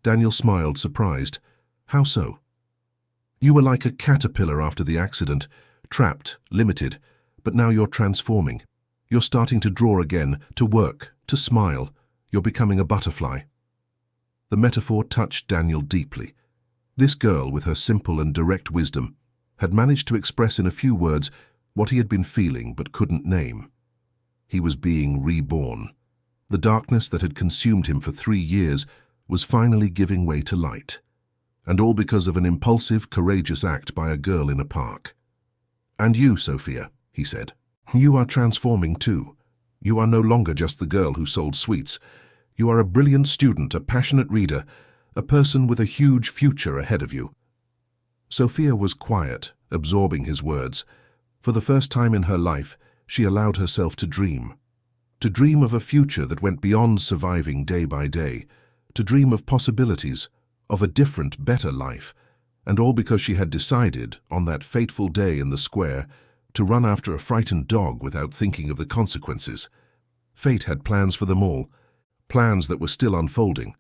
Daniel smiled, surprised. "How so?" "You were like a caterpillar after the accident, trapped, limited, but now you're transforming. You're starting to draw again, to work, to smile. You're becoming a butterfly." The metaphor touched Daniel deeply. This girl, with her simple and direct wisdom, had managed to express in a few words what he had been feeling but couldn't name. He was being reborn. The darkness that had consumed him for 3 years was finally giving way to light. And all because of an impulsive, courageous act by a girl in a park. "And you, Sophia," he said, "you are transforming too. You are no longer just the girl who sold sweets. You are a brilliant student, a passionate reader, a person with a huge future ahead of you." Sophia was quiet, absorbing his words. For the first time in her life, she allowed herself to dream of a future that went beyond surviving day by day, to dream of possibilities, of a different, better life, and all because she had decided, on that fateful day in the square, to run after a frightened dog without thinking of the consequences. Fate had plans for them all, plans that were still unfolding.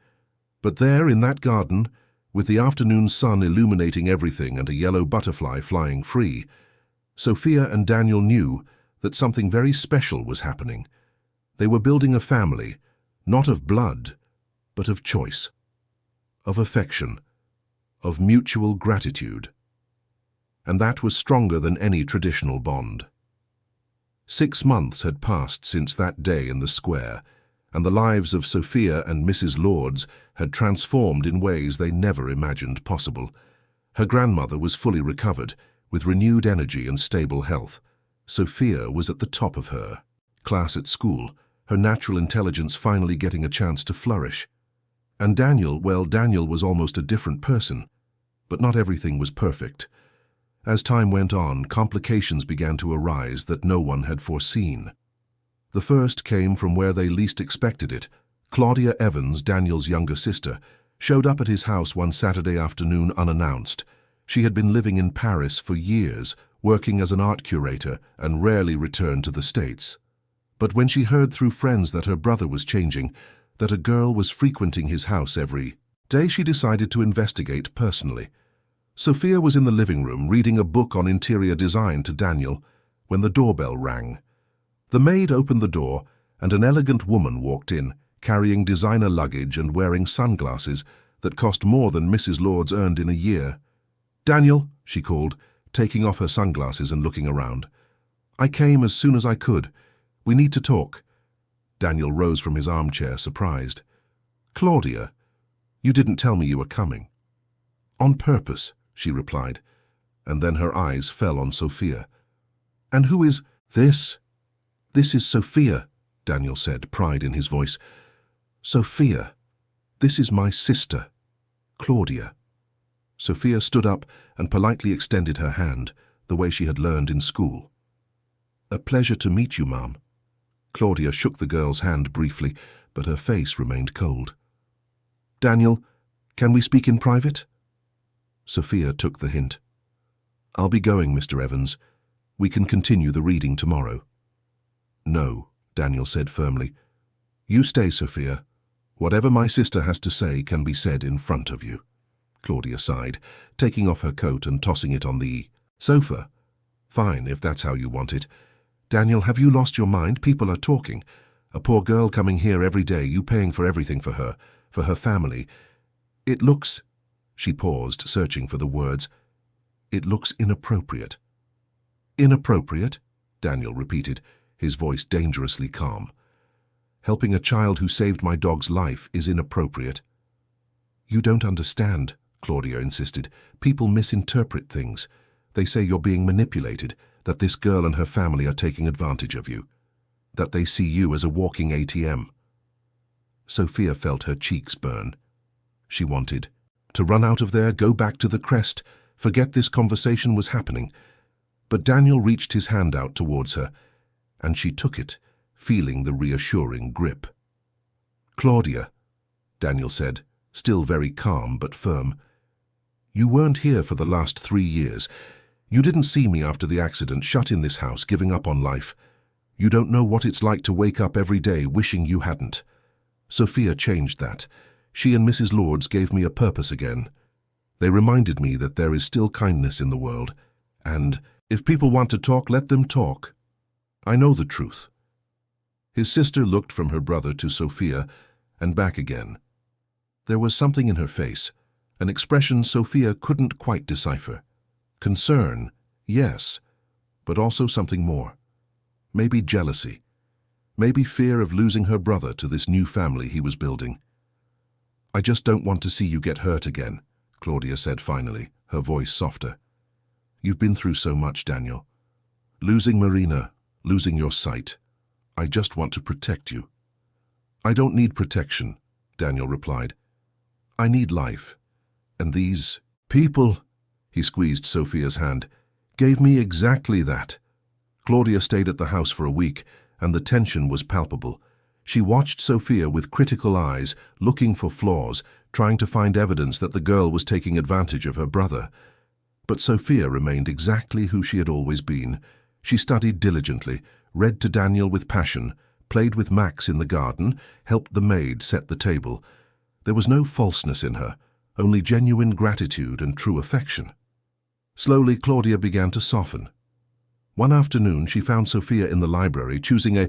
But there, in that garden, with the afternoon sun illuminating everything and a yellow butterfly flying free, Sophia and Daniel knew that something very special was happening. They were building a family, not of blood, but of choice, of affection, of mutual gratitude. And that was stronger than any traditional bond. 6 months had passed since that day in the square, and the lives of Sophia and Mrs. Lords had transformed in ways they never imagined possible. Her grandmother was fully recovered, with renewed energy and stable health. Sophia was at the top of her class at school, her natural intelligence finally getting a chance to flourish. And Daniel was almost a different person. But not everything was perfect. As time went on, complications began to arise that no one had foreseen. The first came from where they least expected it. Claudia Evans, Daniel's younger sister, showed up at his house one Saturday afternoon unannounced. She had been living in Paris for years, working as an art curator, and rarely returned to the States. But when she heard through friends that her brother was changing, that a girl was frequenting his house every day, she decided to investigate personally. Sophia was in the living room reading a book on interior design to Daniel when the doorbell rang. The maid opened the door, and an elegant woman walked in, carrying designer luggage and wearing sunglasses that cost more than Mrs. Lords earned in a year. "Daniel," she called, taking off her sunglasses and looking around. "I came as soon as I could. We need to talk." Daniel rose from his armchair, surprised. "Claudia, you didn't tell me you were coming." "On purpose," she replied, and then her eyes fell on Sophia. "And who is this?" "This is Sophia," Daniel said, pride in his voice. "Sophia, this is my sister, Claudia." Sophia stood up and politely extended her hand, the way she had learned in school. "A pleasure to meet you, Ma'am." Claudia shook the girl's hand briefly, but her face remained cold. "Daniel, can we speak in private?" Sophia took the hint. "I'll be going, Mr. Evans. We can continue the reading tomorrow." "No," Daniel said firmly. "You stay, Sophia. Whatever my sister has to say can be said in front of you." Claudia sighed, taking off her coat and tossing it on the sofa. "Fine, if that's how you want it. Daniel, have you lost your mind? People are talking. A poor girl coming here every day, you paying for everything for her family. It looks—" She paused, searching for the words. "It looks inappropriate." "Inappropriate?" Daniel repeated, his voice dangerously calm. "Helping a child who saved my dog's life is inappropriate." "You don't understand," Claudia insisted. "People misinterpret things. They say you're being manipulated, that this girl and her family are taking advantage of you, that they see you as a walking ATM." Sophia felt her cheeks burn. She wanted to run out of there, go back to the crest, forget this conversation was happening. But Daniel reached his hand out towards her, and she took it, feeling the reassuring grip. "Claudia," Daniel said, still very calm but firm, "you weren't here for the last 3 years. You didn't see me after the accident, shut in this house, giving up on life. You don't know what it's like to wake up every day wishing you hadn't. Sophia changed that. She and Mrs. Lords gave me a purpose again. They reminded me that there is still kindness in the world, and if people want to talk, let them talk. I know the truth." His sister looked from her brother to Sophia and back again. There was something in her face, an expression Sophia couldn't quite decipher. Concern, yes, but also something more. Maybe jealousy. Maybe fear of losing her brother to this new family he was building. "I just don't want to see you get hurt again," Claudia said finally, her voice softer. "You've been through so much, Daniel. Losing Marina, losing your sight. I just want to protect you." "I don't need protection," Daniel replied. "I need life. And these people," he squeezed Sophia's hand, "gave me exactly that." Claudia stayed at the house for a week, and the tension was palpable. She watched Sophia with critical eyes, looking for flaws, trying to find evidence that the girl was taking advantage of her brother. But Sophia remained exactly who she had always been. She studied diligently, read to Daniel with passion, played with Max in the garden, helped the maid set the table. There was no falseness in her, only genuine gratitude and true affection. Slowly, Claudia began to soften. One afternoon, she found Sophia in the library choosing a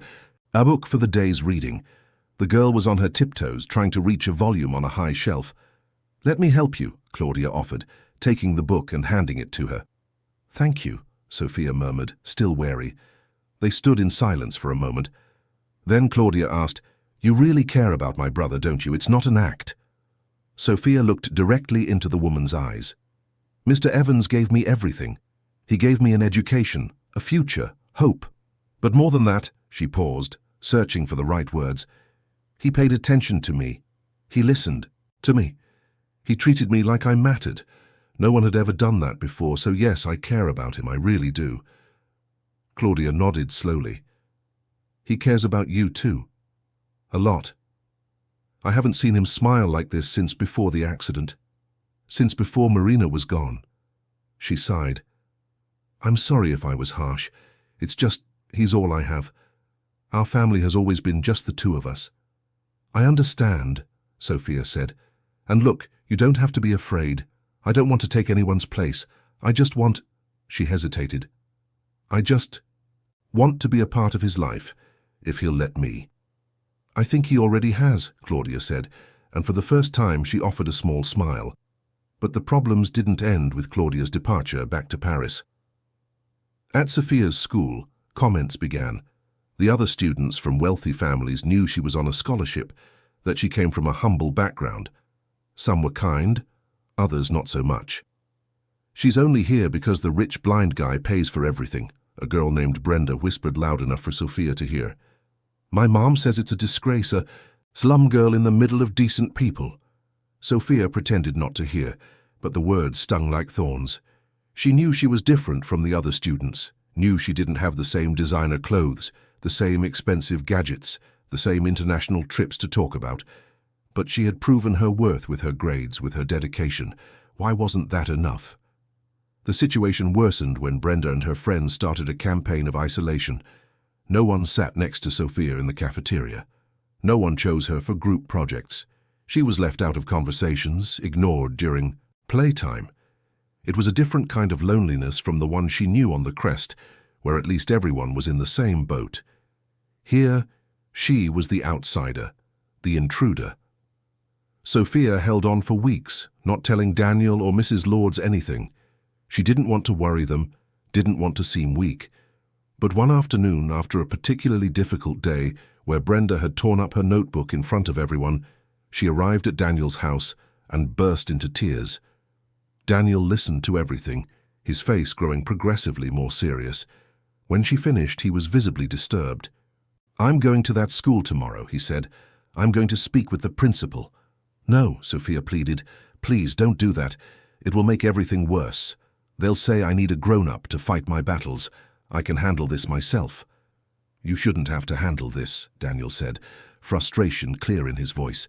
book for the day's reading. The girl was on her tiptoes, trying to reach a volume on a high shelf. "Let me help you," Claudia offered, taking the book and handing it to her. "Thank you," Sophia murmured, still wary. They stood in silence for a moment. Then Claudia asked, "You really care about my brother, don't you? It's not an act." Sophia looked directly into the woman's eyes. "Mr. Evans gave me everything. He gave me an education, a future, hope. But more than that," she paused, searching for the right words. "He paid attention to me. He listened to me. He treated me like I mattered. No one had ever done that before, so yes, I care about him, I really do." Claudia nodded slowly. "He cares about you too. A lot. I haven't seen him smile like this since before the accident. Since before Marina was gone." She sighed. "I'm sorry if I was harsh. It's just, he's all I have. Our family has always been just the two of us." "I understand," Sophia said. "And look, you don't have to be afraid. I don't want to take anyone's place. I just want—" She hesitated. "I just want to be a part of his life, if he'll let me." "I think he already has," Claudia said, and for the first time she offered a small smile. But the problems didn't end with Claudia's departure back to Paris. At Sophia's school, comments began. The other students from wealthy families knew she was on a scholarship, that she came from a humble background. Some were kind, others not so much. "She's only here because the rich blind guy pays for everything," a girl named Brenda whispered loud enough for Sophia to hear. "My mom says it's a disgrace, a slum girl in the middle of decent people." Sophia pretended not to hear, but the words stung like thorns. She knew she was different from the other students, knew she didn't have the same designer clothes, the same expensive gadgets, the same international trips to talk about. But she had proven her worth with her grades, with her dedication. Why wasn't that enough? The situation worsened when Brenda and her friends started a campaign of isolation. No one sat next to Sophia in the cafeteria. No one chose her for group projects. She was left out of conversations, ignored during playtime. It was a different kind of loneliness from the one she knew on the crest, where at least everyone was in the same boat. Here, she was the outsider, the intruder. Sophia held on for weeks, not telling Daniel or Mrs. Lords anything. She didn't want to worry them, didn't want to seem weak. But one afternoon, after a particularly difficult day, where Brenda had torn up her notebook in front of everyone, she arrived at Daniel's house and burst into tears. Daniel listened to everything, his face growing progressively more serious. When she finished, he was visibly disturbed. "I'm going to that school tomorrow," he said. "I'm going to speak with the principal." "No," Sophia pleaded. "Please, don't do that. It will make everything worse. They'll say I need a grown-up to fight my battles. I can handle this myself." "You shouldn't have to handle this," Daniel said, frustration clear in his voice.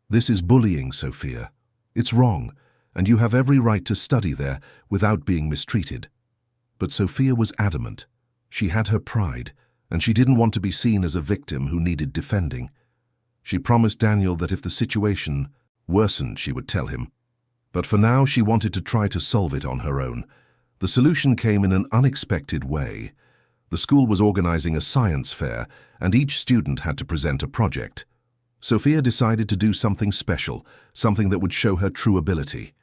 "This is bullying, Sophia. It's wrong, and you have every right to study there without being mistreated." But Sophia was adamant. She had her pride, and she didn't want to be seen as a victim who needed defending. She promised Daniel that if the situation worsened, she would tell him. But for now, she wanted to try to solve it on her own. The solution came in an unexpected way. The school was organizing a science fair, and each student had to present a project. Sophia decided to do something special, something that would show her true ability.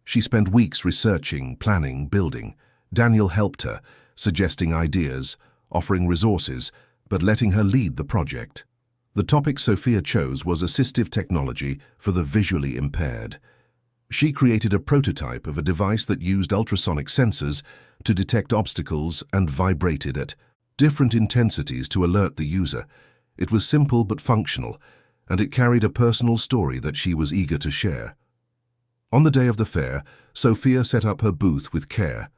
She spent weeks researching, planning, building. Daniel helped her, suggesting ideas, offering resources, but letting her lead the project. The topic Sophia chose was assistive technology for the visually impaired. She created a prototype of a device that used ultrasonic sensors to detect obstacles and vibrated at different intensities to alert the user. It was simple but functional, and it carried a personal story that she was eager to share. On the day of the fair, Sophia set up her booth with care.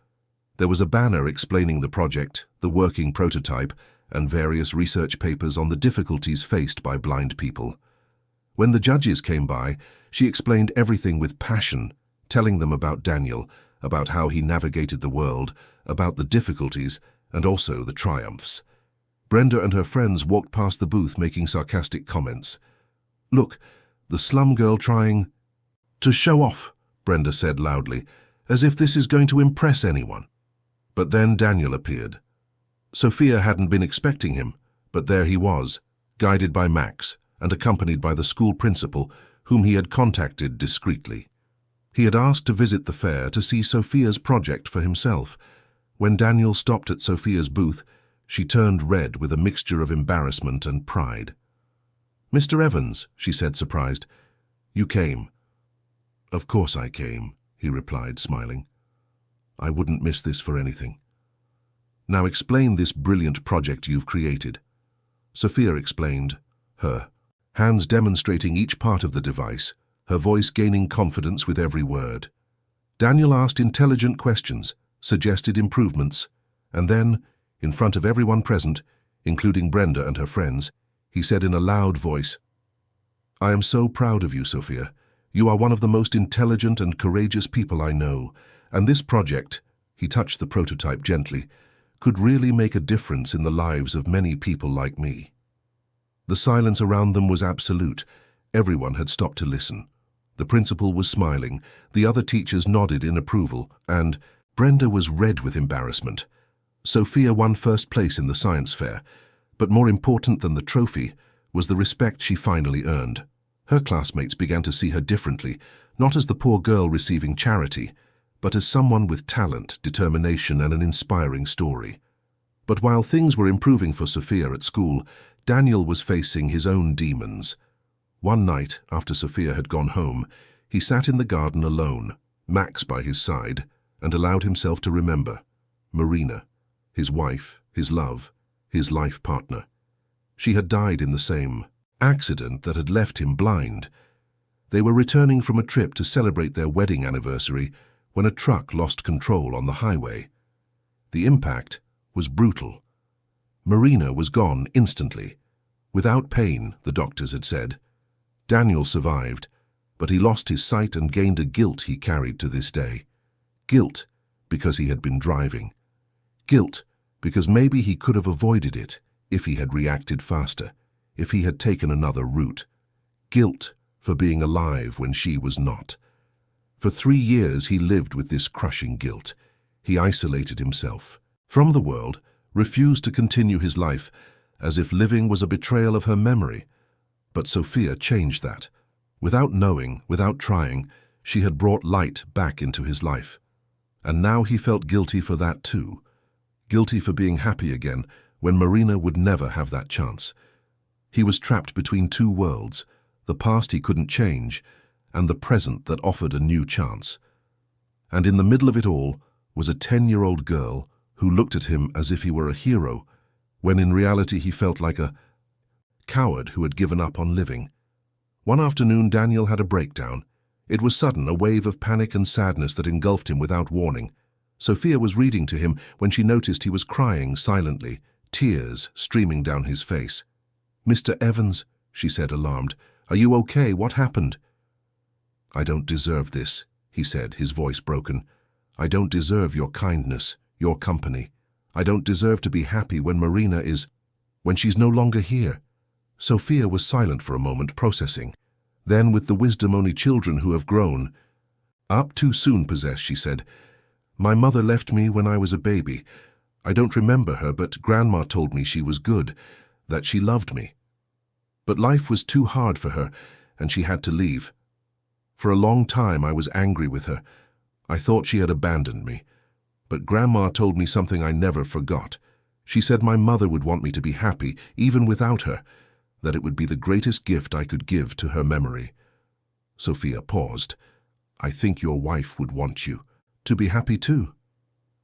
There was a banner explaining the project, the working prototype, and various research papers on the difficulties faced by blind people. When the judges came by, she explained everything with passion, telling them about Daniel, about how he navigated the world, about the difficulties, and also the triumphs. Brenda and her friends walked past the booth making sarcastic comments. "Look, the slum girl trying to show off," Brenda said loudly, "as if this is going to impress anyone." But then Daniel appeared. Sophia hadn't been expecting him, but there he was, guided by Max and accompanied by the school principal, whom he had contacted discreetly. He had asked to visit the fair to see Sophia's project for himself. When Daniel stopped at Sophia's booth, she turned red with a mixture of embarrassment and pride. "Mr. Evans," she said, surprised, "you came." "Of course I came," he replied, smiling. "I wouldn't miss this for anything. Now explain this brilliant project you've created." Sophia explained, her hands demonstrating each part of the device, her voice gaining confidence with every word. Daniel asked intelligent questions, suggested improvements, and then, in front of everyone present, including Brenda and her friends, he said in a loud voice, "I am so proud of you, Sophia. You are one of the most intelligent and courageous people I know, and this project," he touched the prototype gently, "could really make a difference in the lives of many people like me." The silence around them was absolute. Everyone had stopped to listen. The principal was smiling, the other teachers nodded in approval, and Brenda was red with embarrassment. Sophia won first place in the science fair, but more important than the trophy was the respect she finally earned. Her classmates began to see her differently, not as the poor girl receiving charity, but as someone with talent, determination, and an inspiring story. But while things were improving for Sophia at school, Daniel was facing his own demons. One night, after Sophia had gone home, he sat in the garden alone, Max by his side, and allowed himself to remember Marina, his wife, his love, his life partner. She had died in the same accident that had left him blind. They were returning from a trip to celebrate their wedding anniversary when a truck lost control on the highway. The impact was brutal. Marina was gone instantly. Without pain, the doctors had said. Daniel survived, but he lost his sight and gained a guilt he carried to this day. Guilt because he had been driving. Guilt because maybe he could have avoided it if he had reacted faster, if he had taken another route. Guilt for being alive when she was not. For 3 years he lived with this crushing guilt. He isolated himself from the world, refused to continue his life, as if living was a betrayal of her memory. But Sophia changed that. Without knowing, without trying, she had brought light back into his life. And now he felt guilty for that too. Guilty for being happy again when Marina would never have that chance. He was trapped between 2 worlds, the past he couldn't change, and the present that offered a new chance. And in the middle of it all was a 10-year-old girl who looked at him as if he were a hero, when in reality he felt like a coward who had given up on living. One afternoon Daniel had a breakdown. It was sudden, a wave of panic and sadness that engulfed him without warning. Sophia was reading to him when she noticed he was crying silently, tears streaming down his face. "Mr. Evans," she said, alarmed, "are you okay? What happened?" "I don't deserve this," he said, his voice broken. "I don't deserve your kindness, your company. I don't deserve to be happy when Marina is, when she's no longer here." Sophia was silent for a moment, processing. Then, with the wisdom only children who have grown up too soon possess, she said, "My mother left me when I was a baby. I don't remember her, but Grandma told me she was good, that she loved me. But life was too hard for her, and she had to leave. For a long time I was angry with her. I thought she had abandoned me. But Grandma told me something I never forgot. She said my mother would want me to be happy, even without her, that it would be the greatest gift I could give to her memory." Sophia paused. "I think your wife would want you to be happy too.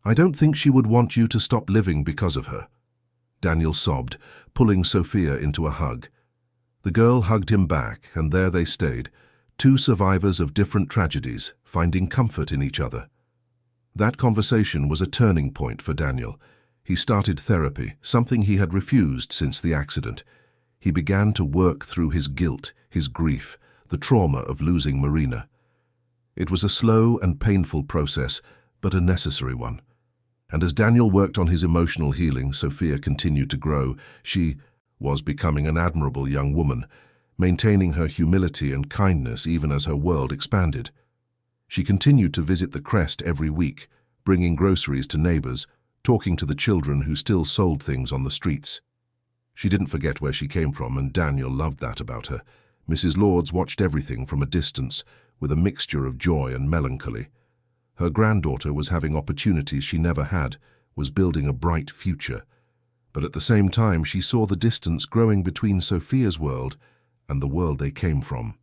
I don't think she would want you to stop living because of her." Daniel sobbed, pulling Sophia into a hug. The girl hugged him back, and there they stayed, 2 survivors of different tragedies, finding comfort in each other. That conversation was a turning point for Daniel. He started therapy, something he had refused since the accident. He began to work through his guilt, his grief, the trauma of losing Marina. It was a slow and painful process, but a necessary one. And as Daniel worked on his emotional healing, Sophia continued to grow. She was becoming an admirable young woman, maintaining her humility and kindness even as her world expanded. She continued to visit the crest every week, bringing groceries to neighbors, talking to the children who still sold things on the streets. She didn't forget where she came from, and Daniel loved that about her. Mrs. Lords watched everything from a distance, with a mixture of joy and melancholy. Her granddaughter was having opportunities she never had, was building a bright future. But at the same time, she saw the distance growing between Sophia's world and the world they came from.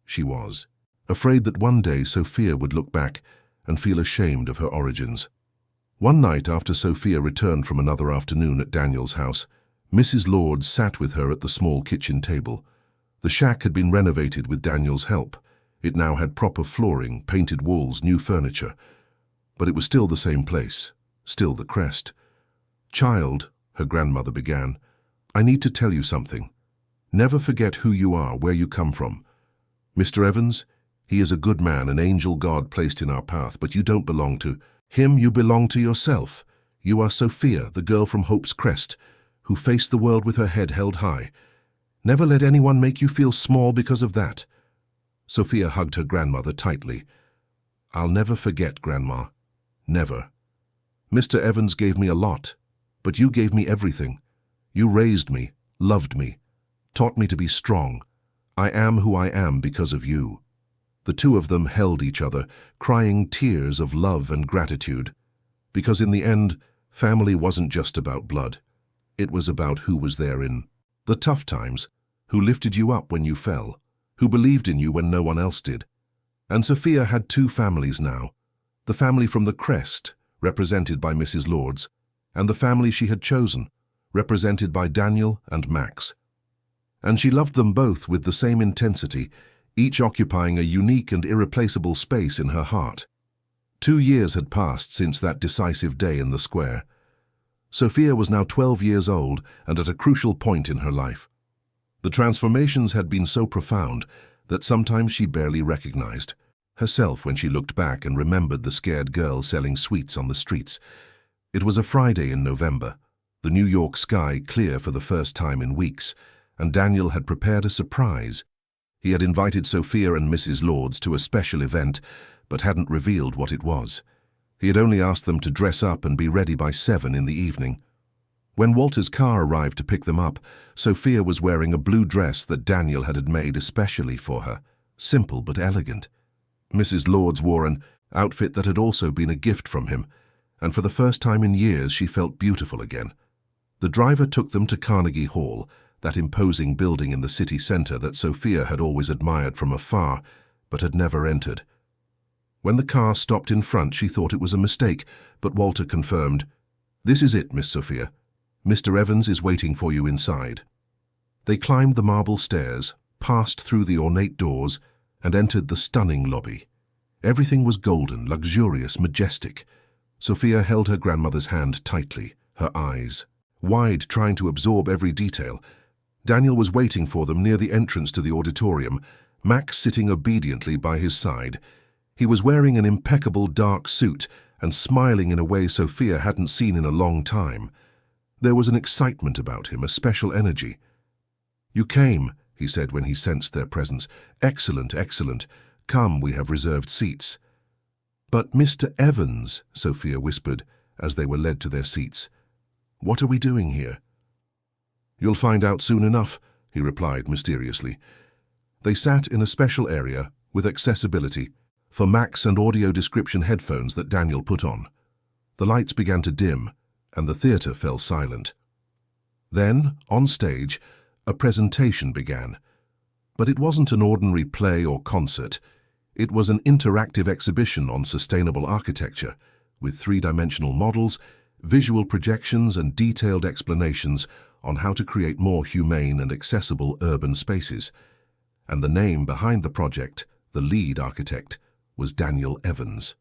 She was afraid that one day Sophia would look back and feel ashamed of her origins. One night after Sophia returned from another afternoon at Daniel's house, Mrs. Lords sat with her at the small kitchen table. The shack had been renovated with Daniel's help. It now had proper flooring, painted walls, new furniture. But it was still the same place, still the Crest. "Child," her grandmother began, "I need to tell you something. Never forget who you are, where you come from. Mr. Evans, he is a good man, an angel God placed in our path, but you don't belong to him, you belong to yourself. You are Sophia, the girl from Hope's Crest, who faced the world with her head held high. Never let anyone make you feel small because of that." Sophia hugged her grandmother tightly. "I'll never forget, Grandma. Never. Mr. Evans gave me a lot, but you gave me everything. You raised me, loved me, taught me to be strong. I am who I am because of you." The two of them held each other, crying tears of love and gratitude. Because in the end, family wasn't just about blood. It was about who was there in the tough times, who lifted you up when you fell, who believed in you when no one else did. And Sophia had two families now. The family from the Crest, represented by Mrs. Lords, and the family she had chosen, represented by Daniel and Max. And she loved them both with the same intensity, each occupying a unique and irreplaceable space in her heart. 2 years had passed since that decisive day in the square. Sophia was now 12 years old and at a crucial point in her life. The transformations had been so profound that sometimes she barely recognized herself when she looked back and remembered the scared girl selling sweets on the streets. It was a Friday in November, the New York sky clear for the first time in weeks, and Daniel had prepared a surprise. He had invited Sophia and Mrs. Lords to a special event, but hadn't revealed what it was. He had only asked them to dress up and be ready by 7 in the evening. When Walter's car arrived to pick them up, Sophia was wearing a blue dress that Daniel had made especially for her, simple but elegant. Mrs. Lords wore an outfit that had also been a gift from him, and for the first time in years she felt beautiful again. The driver took them to Carnegie Hall, that imposing building in the city center that Sophia had always admired from afar, but had never entered. When the car stopped in front, she thought it was a mistake, but Walter confirmed, "This is it, Miss Sophia. Mr. Evans is waiting for you inside." They climbed the marble stairs, passed through the ornate doors, and entered the stunning lobby. Everything was golden, luxurious, majestic. Sophia held her grandmother's hand tightly, her eyes wide, trying to absorb every detail. Daniel was waiting for them near the entrance to the auditorium, Max sitting obediently by his side. He was wearing an impeccable dark suit and smiling in a way Sophia hadn't seen in a long time. There was an excitement about him, a special energy. "You came," he said when he sensed their presence. "Excellent, excellent. Come, we have reserved seats." "But Mr. Evans," Sophia whispered as they were led to their seats. "What are we doing here?" "You'll find out soon enough," he replied mysteriously. They sat in a special area with accessibility for Max and audio description headphones that Daniel put on. The lights began to dim, and the theater fell silent. Then, on stage, a presentation began. But it wasn't an ordinary play or concert. It was an interactive exhibition on sustainable architecture, with 3-dimensional models, visual projections, and detailed explanations on how to create more humane and accessible urban spaces. And the name behind the project, the lead architect, was Daniel Evans.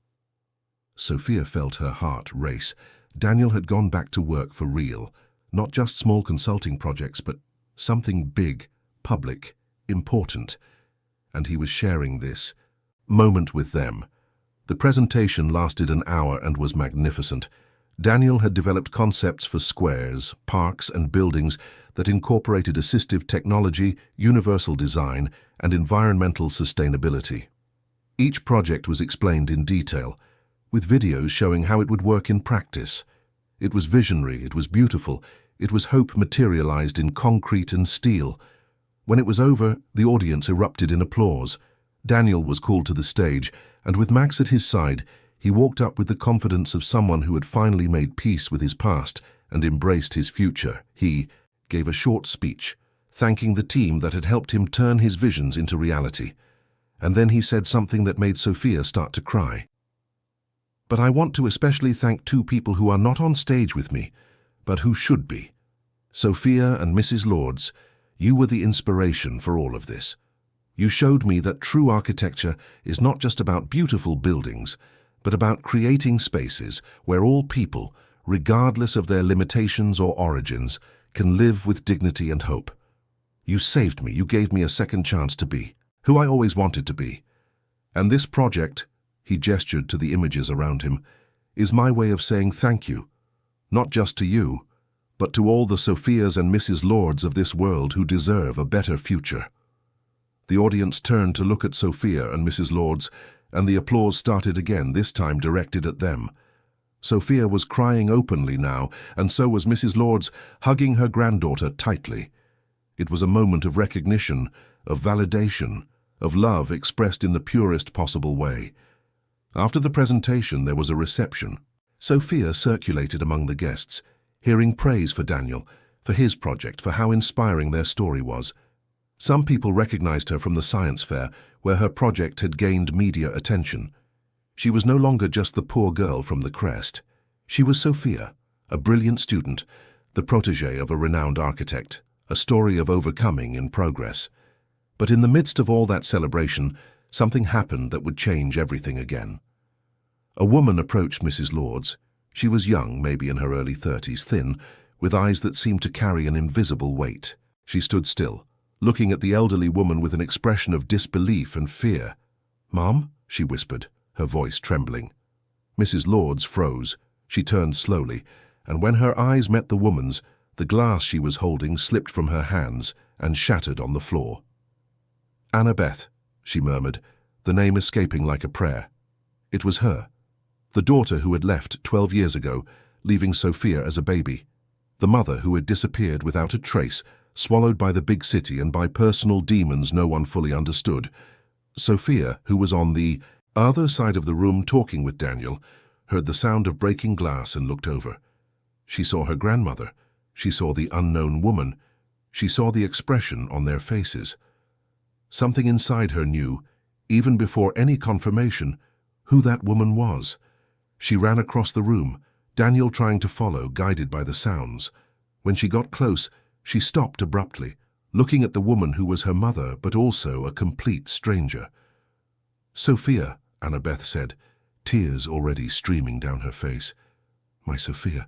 Sophia felt her heart race. Daniel had gone back to work for real, not just small consulting projects, but something big, public, important. And he was sharing this moment with them. The presentation lasted an hour and was magnificent. Daniel had developed concepts for squares, parks, and buildings that incorporated assistive technology, universal design, and environmental sustainability. Each project was explained in detail, with videos showing how it would work in practice. It was visionary, it was beautiful, it was hope materialized in concrete and steel. When it was over, the audience erupted in applause. Daniel was called to the stage, and with Max at his side, he walked up with the confidence of someone who had finally made peace with his past and embraced his future. He gave a short speech, thanking the team that had helped him turn his visions into reality. And then he said something that made Sophia start to cry. "But I want to especially thank two people who are not on stage with me, but who should be. Sophia and Mrs. Lords, you were the inspiration for all of this. You showed me that true architecture is not just about beautiful buildings, but about creating spaces where all people, regardless of their limitations or origins, can live with dignity and hope. You saved me, you gave me a second chance to be who I always wanted to be. And this project," he gestured to the images around him, "is my way of saying thank you, not just to you, but to all the Sophias and Mrs. Lords of this world who deserve a better future." The audience turned to look at Sophia and Mrs. Lords, and the applause started again, this time directed at them. Sophia was crying openly now, and so was Mrs. Lords, hugging her granddaughter tightly. It was a moment of recognition, of validation, of love expressed in the purest possible way. After the presentation, there was a reception. Sophia circulated among the guests, hearing praise for Daniel, for his project, for how inspiring their story was. Some people recognized her from the science fair, where her project had gained media attention. She was no longer just the poor girl from the crest. She was Sophia, a brilliant student, the protégée of a renowned architect, a story of overcoming in progress. But in the midst of all that celebration, something happened that would change everything again. A woman approached Mrs. Lords. She was young, maybe in her early 30s, thin, with eyes that seemed to carry an invisible weight. She stood still, looking at the elderly woman with an expression of disbelief and fear. "Mom?" she whispered, her voice trembling. Mrs. Lords froze. She turned slowly, and when her eyes met the woman's, the glass she was holding slipped from her hands and shattered on the floor. "Annabeth," she murmured, the name escaping like a prayer. It was her, the daughter who had left 12 years ago, leaving Sophia as a baby, the mother who had disappeared without a trace, swallowed by the big city and by personal demons no one fully understood. Sophia, who was on the other side of the room talking with Daniel, heard the sound of breaking glass and looked over. She saw her grandmother. She saw the unknown woman. She saw the expression on their faces. Something inside her knew, even before any confirmation, who that woman was. She ran across the room, Daniel trying to follow, guided by the sounds. When she got close, she stopped abruptly, looking at the woman who was her mother, but also a complete stranger. "Sophia," Annabeth said, tears already streaming down her face. "My Sophia,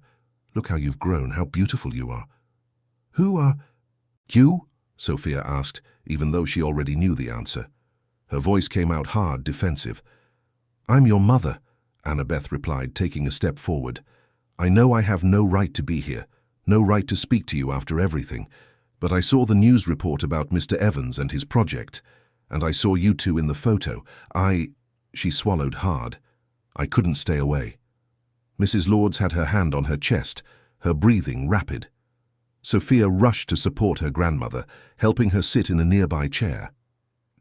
look how you've grown, how beautiful you are." "Who are you?" Sophia asked, even though she already knew the answer. Her voice came out hard, defensive. "I'm your mother," Annabeth replied, taking a step forward. "I know I have no right to be here, no right to speak to you after everything, but I saw the news report about Mr. Evans and his project, and I saw you two in the photo. She swallowed hard. "I couldn't stay away." Mrs. Lords had her hand on her chest, her breathing rapid. Sophia rushed to support her grandmother, helping her sit in a nearby chair.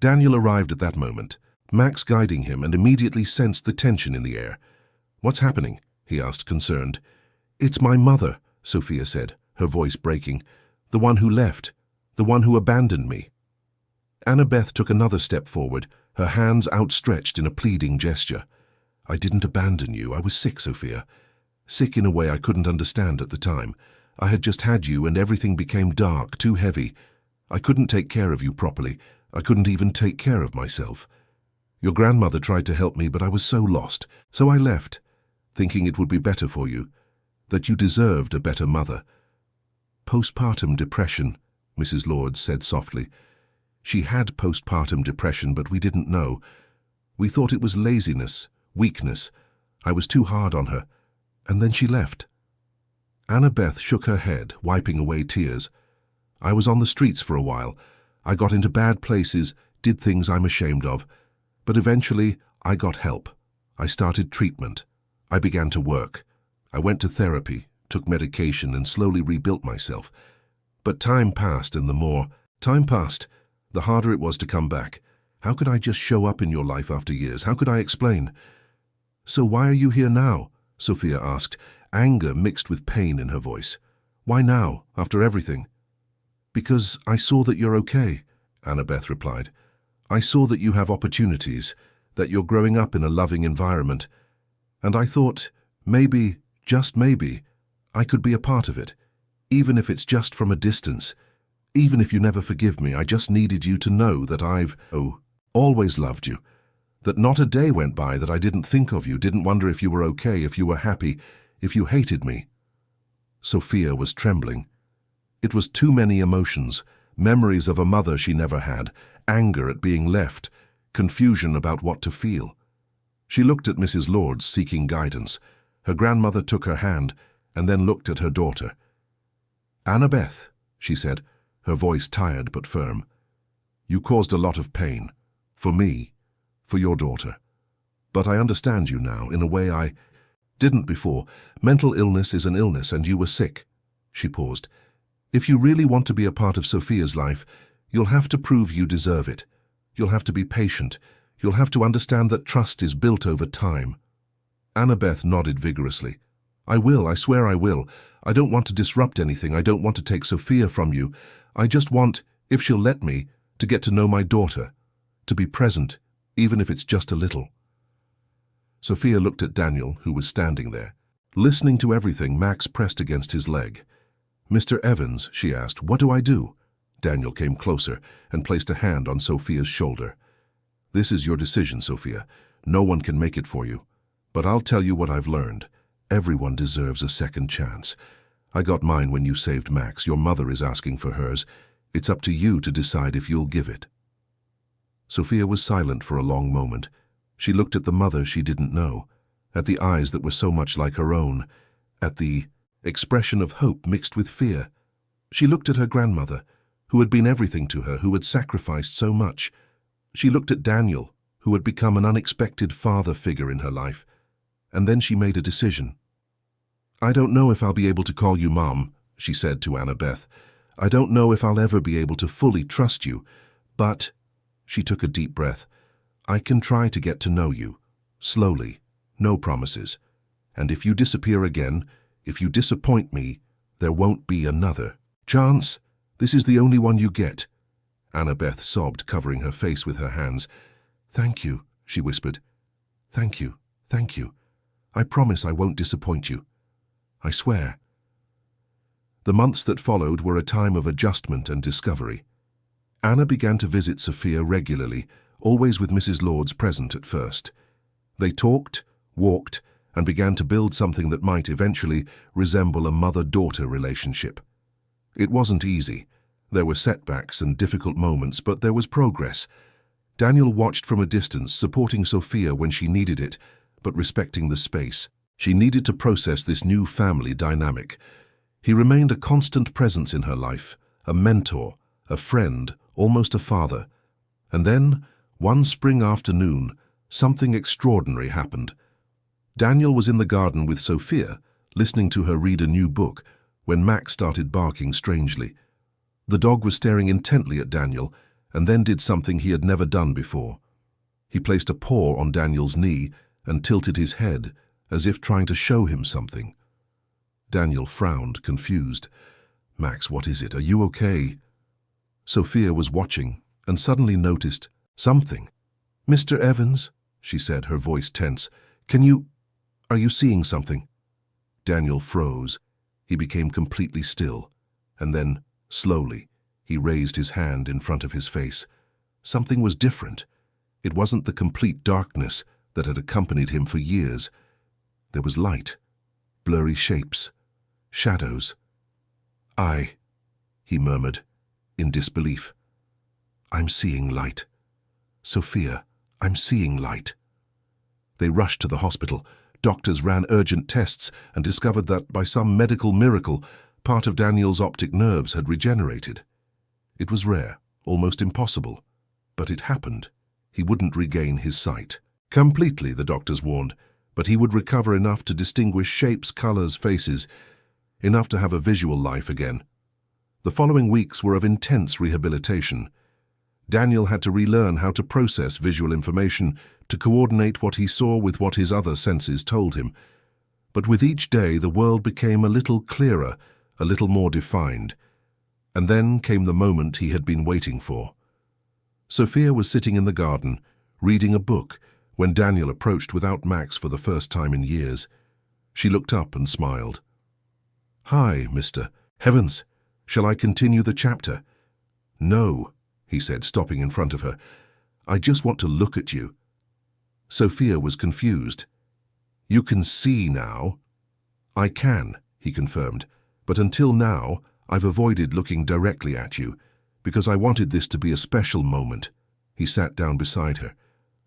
Daniel arrived at that moment, Max guiding him, and immediately sensed the tension in the air. "What's happening?" he asked, concerned. "It's my mother," Sophia said, her voice breaking. "The one who left, the one who abandoned me." Annabeth took another step forward, her hands outstretched in a pleading gesture. "I didn't abandon you. I was sick, Sophia. Sick in a way I couldn't understand at the time. I had just had you and everything became dark, too heavy. I couldn't take care of you properly. I couldn't even take care of myself. Your grandmother tried to help me, but I was so lost. So I left, thinking it would be better for you, that you deserved a better mother." "Postpartum depression," Mrs. Lords said softly. "She had postpartum depression, but we didn't know. We thought it was laziness, weakness. I was too hard on her. And then she left." Annabeth shook her head, wiping away tears. "I was on the streets for a while. I got into bad places, did things I'm ashamed of. But eventually, I got help. I started treatment. I began to work. I went to therapy, took medication, and slowly rebuilt myself. But time passed, and the more time passed, the harder it was to come back. How could I just show up in your life after years? How could I explain? So why are you here now? Sophia asked, anger mixed with pain in her voice. Why now, after everything? Because I saw that you're okay, Annabeth replied. I saw that you have opportunities, that you're growing up in a loving environment, and I thought, maybe, just maybe, I could be a part of it, even if it's just from a distance. Even if you never forgive me, I just needed you to know that I've always loved you, that not a day went by that I didn't think of you, didn't wonder if you were okay, if you were happy, if you hated me. Sophia was trembling. It was too many emotions, memories of a mother she never had, anger at being left, confusion about what to feel. She looked at Mrs. Lords, seeking guidance. Her grandmother took her hand and then looked at her daughter. Annabeth, she said, her voice tired but firm, you caused a lot of pain. For me, for your daughter. But I understand you now in a way I didn't before. Mental illness is an illness, and you were sick. She paused. If you really want to be a part of Sophia's life, you'll have to prove you deserve it. You'll have to be patient. You'll have to understand that trust is built over time. Annabeth nodded vigorously. I will, I swear I will. I don't want to disrupt anything. I don't want to take Sophia from you. I just want, if she'll let me, to get to know my daughter, to be present, even if it's just a little. Sophia looked at Daniel, who was standing there. Listening to everything, Max pressed against his leg. Mr. Evans, she asked, what do I do? Daniel came closer and placed a hand on Sophia's shoulder. This is your decision, Sophia. No one can make it for you. But I'll tell you what I've learned. Everyone deserves a second chance. I got mine when you saved Max. Your mother is asking for hers. It's up to you to decide if you'll give it. Sophia was silent for a long moment. She looked at the mother she didn't know, at the eyes that were so much like her own, at the expression of hope mixed with fear. She looked at her grandmother, who had been everything to her, who had sacrificed so much. She looked at Daniel, who had become an unexpected father figure in her life. And then she made a decision. I don't know if I'll be able to call you Mom, she said to Annabeth. I don't know if I'll ever be able to fully trust you, but, she took a deep breath, I can try to get to know you, slowly, no promises. And if you disappear again, if you disappoint me, there won't be another chance. This is the only one you get. Annabeth sobbed, covering her face with her hands. Thank you, she whispered. Thank you, thank you. I promise I won't disappoint you. I swear. The months that followed were a time of adjustment and discovery. Anna began to visit Sophia regularly, always with Mrs. Lords present at first. They talked, walked, and began to build something that might eventually resemble a mother-daughter relationship. It wasn't easy. There were setbacks and difficult moments, but there was progress. Daniel watched from a distance, supporting Sophia when she needed it, but respecting the space. She needed to process this new family dynamic. He remained a constant presence in her life, a mentor, a friend, almost a father. And then, one spring afternoon, something extraordinary happened. Daniel was in the garden with Sophia, listening to her read a new book, when Max started barking strangely. The dog was staring intently at Daniel, and then did something he had never done before. He placed a paw on Daniel's knee and tilted his head, as if trying to show him something. Daniel frowned, confused. Max, what is it? Are you okay? Sophia was watching and suddenly noticed something. Mr. Evans, she said, her voice tense, are you seeing something? Daniel froze. He became completely still, and then, slowly, he raised his hand in front of his face. Something was different. It wasn't the complete darkness that had accompanied him for years. There was light, blurry shapes, shadows. He murmured, in disbelief. I'm seeing light. Sophia, I'm seeing light. They rushed to the hospital. Doctors ran urgent tests and discovered that, by some medical miracle, part of Daniel's optic nerves had regenerated. It was rare, almost impossible, but it happened. He wouldn't regain his sight completely, the doctors warned, but he would recover enough to distinguish shapes, colors, faces. enough to have a visual life again. The following weeks were of intense rehabilitation. Daniel had to relearn how to process visual information, to coordinate what he saw with what his other senses told him. But with each day, the world became a little clearer, a little more defined. And then came the moment he had been waiting for. Sophia was sitting in the garden, reading a book, when Daniel approached without Max for the first time in years. She looked up and smiled. "Hi, Mr. Heavens, shall I continue the chapter?" "No," he said, stopping in front of her. "I just want to look at you." Sophia was confused. "You can see now?" "I can," he confirmed, "but until now, I've avoided looking directly at you, because I wanted this to be a special moment." He sat down beside her.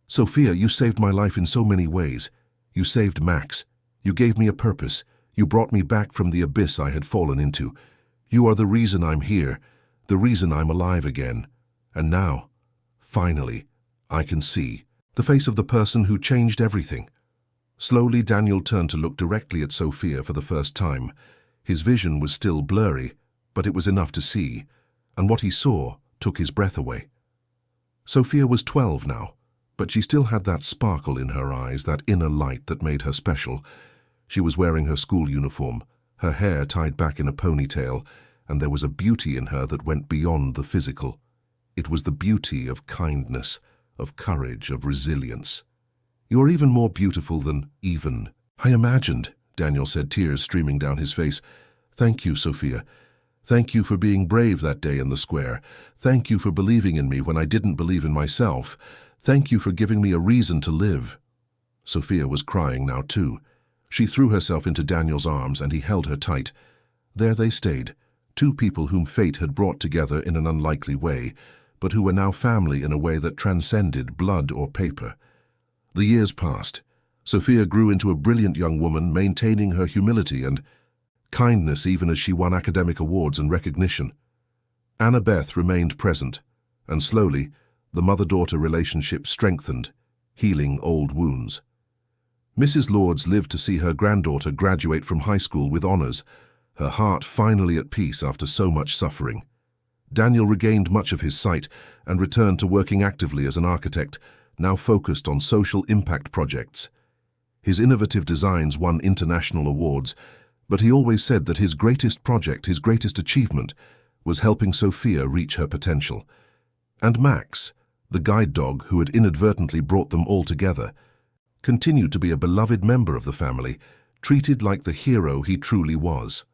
"Sophia, you saved my life in so many ways. You saved Max. You gave me a purpose. You brought me back from the abyss I had fallen into. You are the reason I'm here, the reason I'm alive again. And now, finally, I can see the face of the person who changed everything." Slowly, Daniel turned to look directly at Sophia for the first time. His vision was still blurry, but it was enough to see, and what he saw took his breath away. Sophia was 12 now, but she still had that sparkle in her eyes, that inner light that made her special. She was wearing her school uniform, her hair tied back in a ponytail, and there was a beauty in her that went beyond the physical. It was the beauty of kindness, of courage, of resilience. "You are even more beautiful than I imagined," Daniel said, tears streaming down his face. "Thank you, Sophia. Thank you for being brave that day in the square. Thank you for believing in me when I didn't believe in myself. Thank you for giving me a reason to live." Sophia was crying now too. She threw herself into Daniel's arms and he held her tight. There they stayed, two people whom fate had brought together in an unlikely way, but who were now family in a way that transcended blood or paper. The years passed. Sophia grew into a brilliant young woman, maintaining her humility and kindness even as she won academic awards and recognition. Annabeth remained present, and slowly the mother-daughter relationship strengthened, healing old wounds. Mrs. Lords lived to see her granddaughter graduate from high school with honors, her heart finally at peace after so much suffering. Daniel regained much of his sight and returned to working actively as an architect, now focused on social impact projects. His innovative designs won international awards, but he always said that his greatest project, his greatest achievement, was helping Sophia reach her potential. And Max, the guide dog who had inadvertently brought them all together, continued to be a beloved member of the family, treated like the hero he truly was.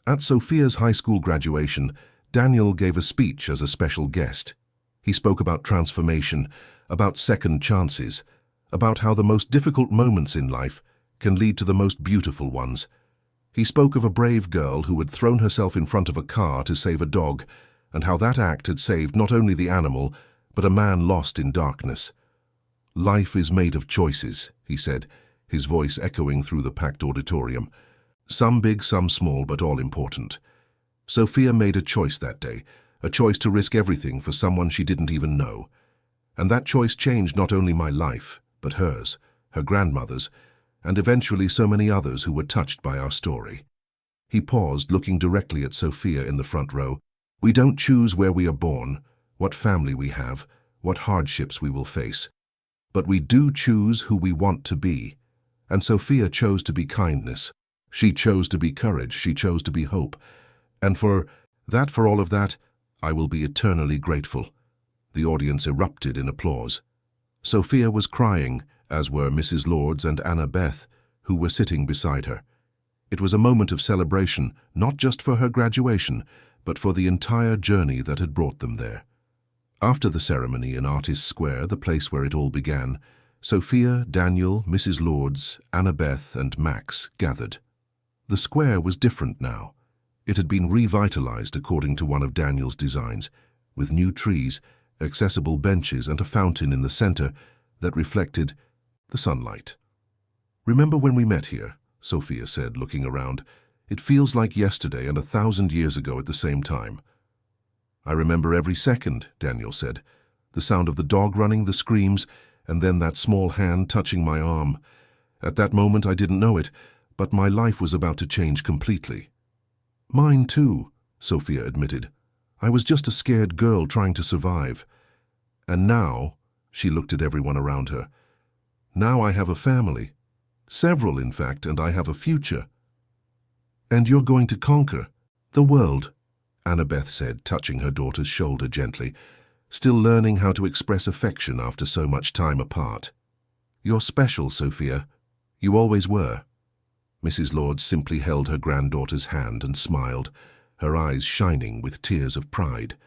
At Sophia's high school graduation, Daniel gave a speech as a special guest. He spoke about transformation, about second chances, about how the most difficult moments in life can lead to the most beautiful ones. He spoke of a brave girl who had thrown herself in front of a car to save a dog, and how that act had saved not only the animal, but a man lost in darkness. "Life is made of choices," he said, his voice echoing through the packed auditorium. "Some big, some small, but all important." Sophia made a choice that day, a choice to risk everything for someone she didn't even know. And that choice changed not only my life, but hers, her grandmother's, and eventually so many others who were touched by our story. He paused, looking directly at Sophia in the front row. "We don't choose where we are born, what family we have, what hardships we will face. But we do choose who we want to be. And Sophia chose to be kindness. She chose to be courage. She chose to be hope. And for all of that, I will be eternally grateful." The audience erupted in applause. Sophia was crying, as were Mrs. Lords and Annabeth, who were sitting beside her. It was a moment of celebration, not just for her graduation, but for the entire journey that had brought them there. After the ceremony in Artists' Square, the place where it all began, Sophia, Daniel, Mrs. Lords, Annabeth, and Max gathered. The square was different now. It had been revitalized according to one of Daniel's designs, with new trees, accessible benches, and a fountain in the center that reflected the sunlight. "Remember when we met here?" Sophia said, looking around. "It feels like yesterday and 1,000 years ago at the same time." "I remember every second," Daniel said. "The sound of the dog running, the screams, and then that small hand touching my arm. At that moment I didn't know it, but my life was about to change completely. Mine too, Sophia admitted. I was just a scared girl trying to survive. And now, she looked at everyone around her, now I have a family. Several, in fact, and I have a future. And you're going to conquer the world, Annabeth said, touching her daughter's shoulder gently, still learning how to express affection after so much time apart. You're special, Sophia. You always were. Mrs. Lord simply held her granddaughter's hand and smiled, her eyes shining with tears of pride.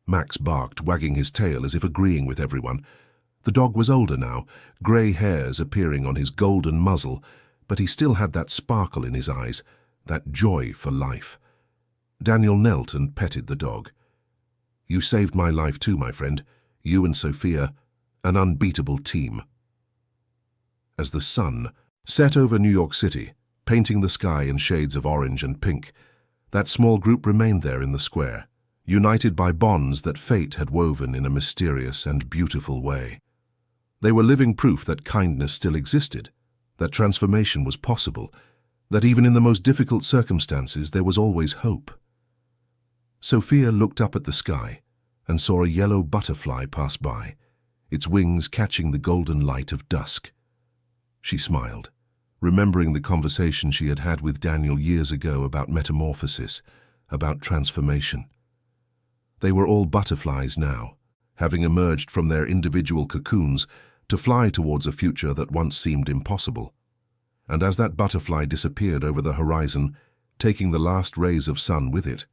Max barked, wagging his tail as if agreeing with everyone. The dog was older now, grey hairs appearing on his golden muzzle, but he still had that sparkle in his eyes, that joy for life. Daniel knelt and petted the dog. You saved my life too, my friend. You and Sophia, an unbeatable team. As the sun set over New York City, painting the sky in shades of orange and pink, that small group remained there in the square, united by bonds that fate had woven in a mysterious and beautiful way. They were living proof that kindness still existed, that transformation was possible, that even in the most difficult circumstances there was always hope. Sophia looked up at the sky and saw a yellow butterfly pass by, its wings catching the golden light of dusk. She smiled, remembering the conversation she had had with Daniel years ago about metamorphosis, about transformation. They were all butterflies now, having emerged from their individual cocoons to fly towards a future that once seemed impossible. And as that butterfly disappeared over the horizon, taking the last rays of sun with it,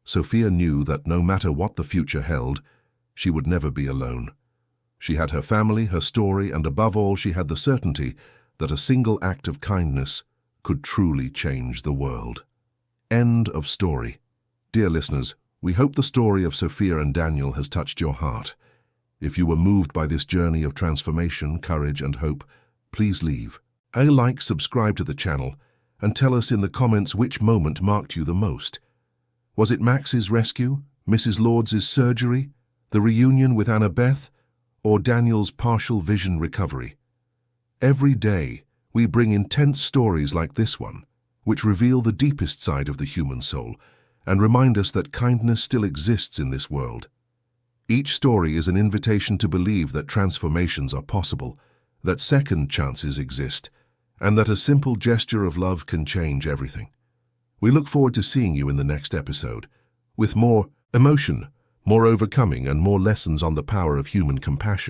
Sophia knew that no matter what the future held, she would never be alone. She had her family, her story, and above all she had the certainty that a single act of kindness could truly change the world. End of story. Dear listeners, we hope the story of Sophia and Daniel has touched your heart. If you were moved by this journey of transformation, courage, and hope, please leave a like, subscribe to the channel, and tell us in the comments which moment marked you the most. Was it Max's rescue, Mrs. Lord's surgery, the reunion with Annabeth, or Daniel's partial vision recovery? Every day, we bring intense stories like this one, which reveal the deepest side of the human soul and remind us that kindness still exists in this world. Each story is an invitation to believe that transformations are possible, that second chances exist, and that a simple gesture of love can change everything. We look forward to seeing you in the next episode, with more emotion, more overcoming, and more lessons on the power of human compassion.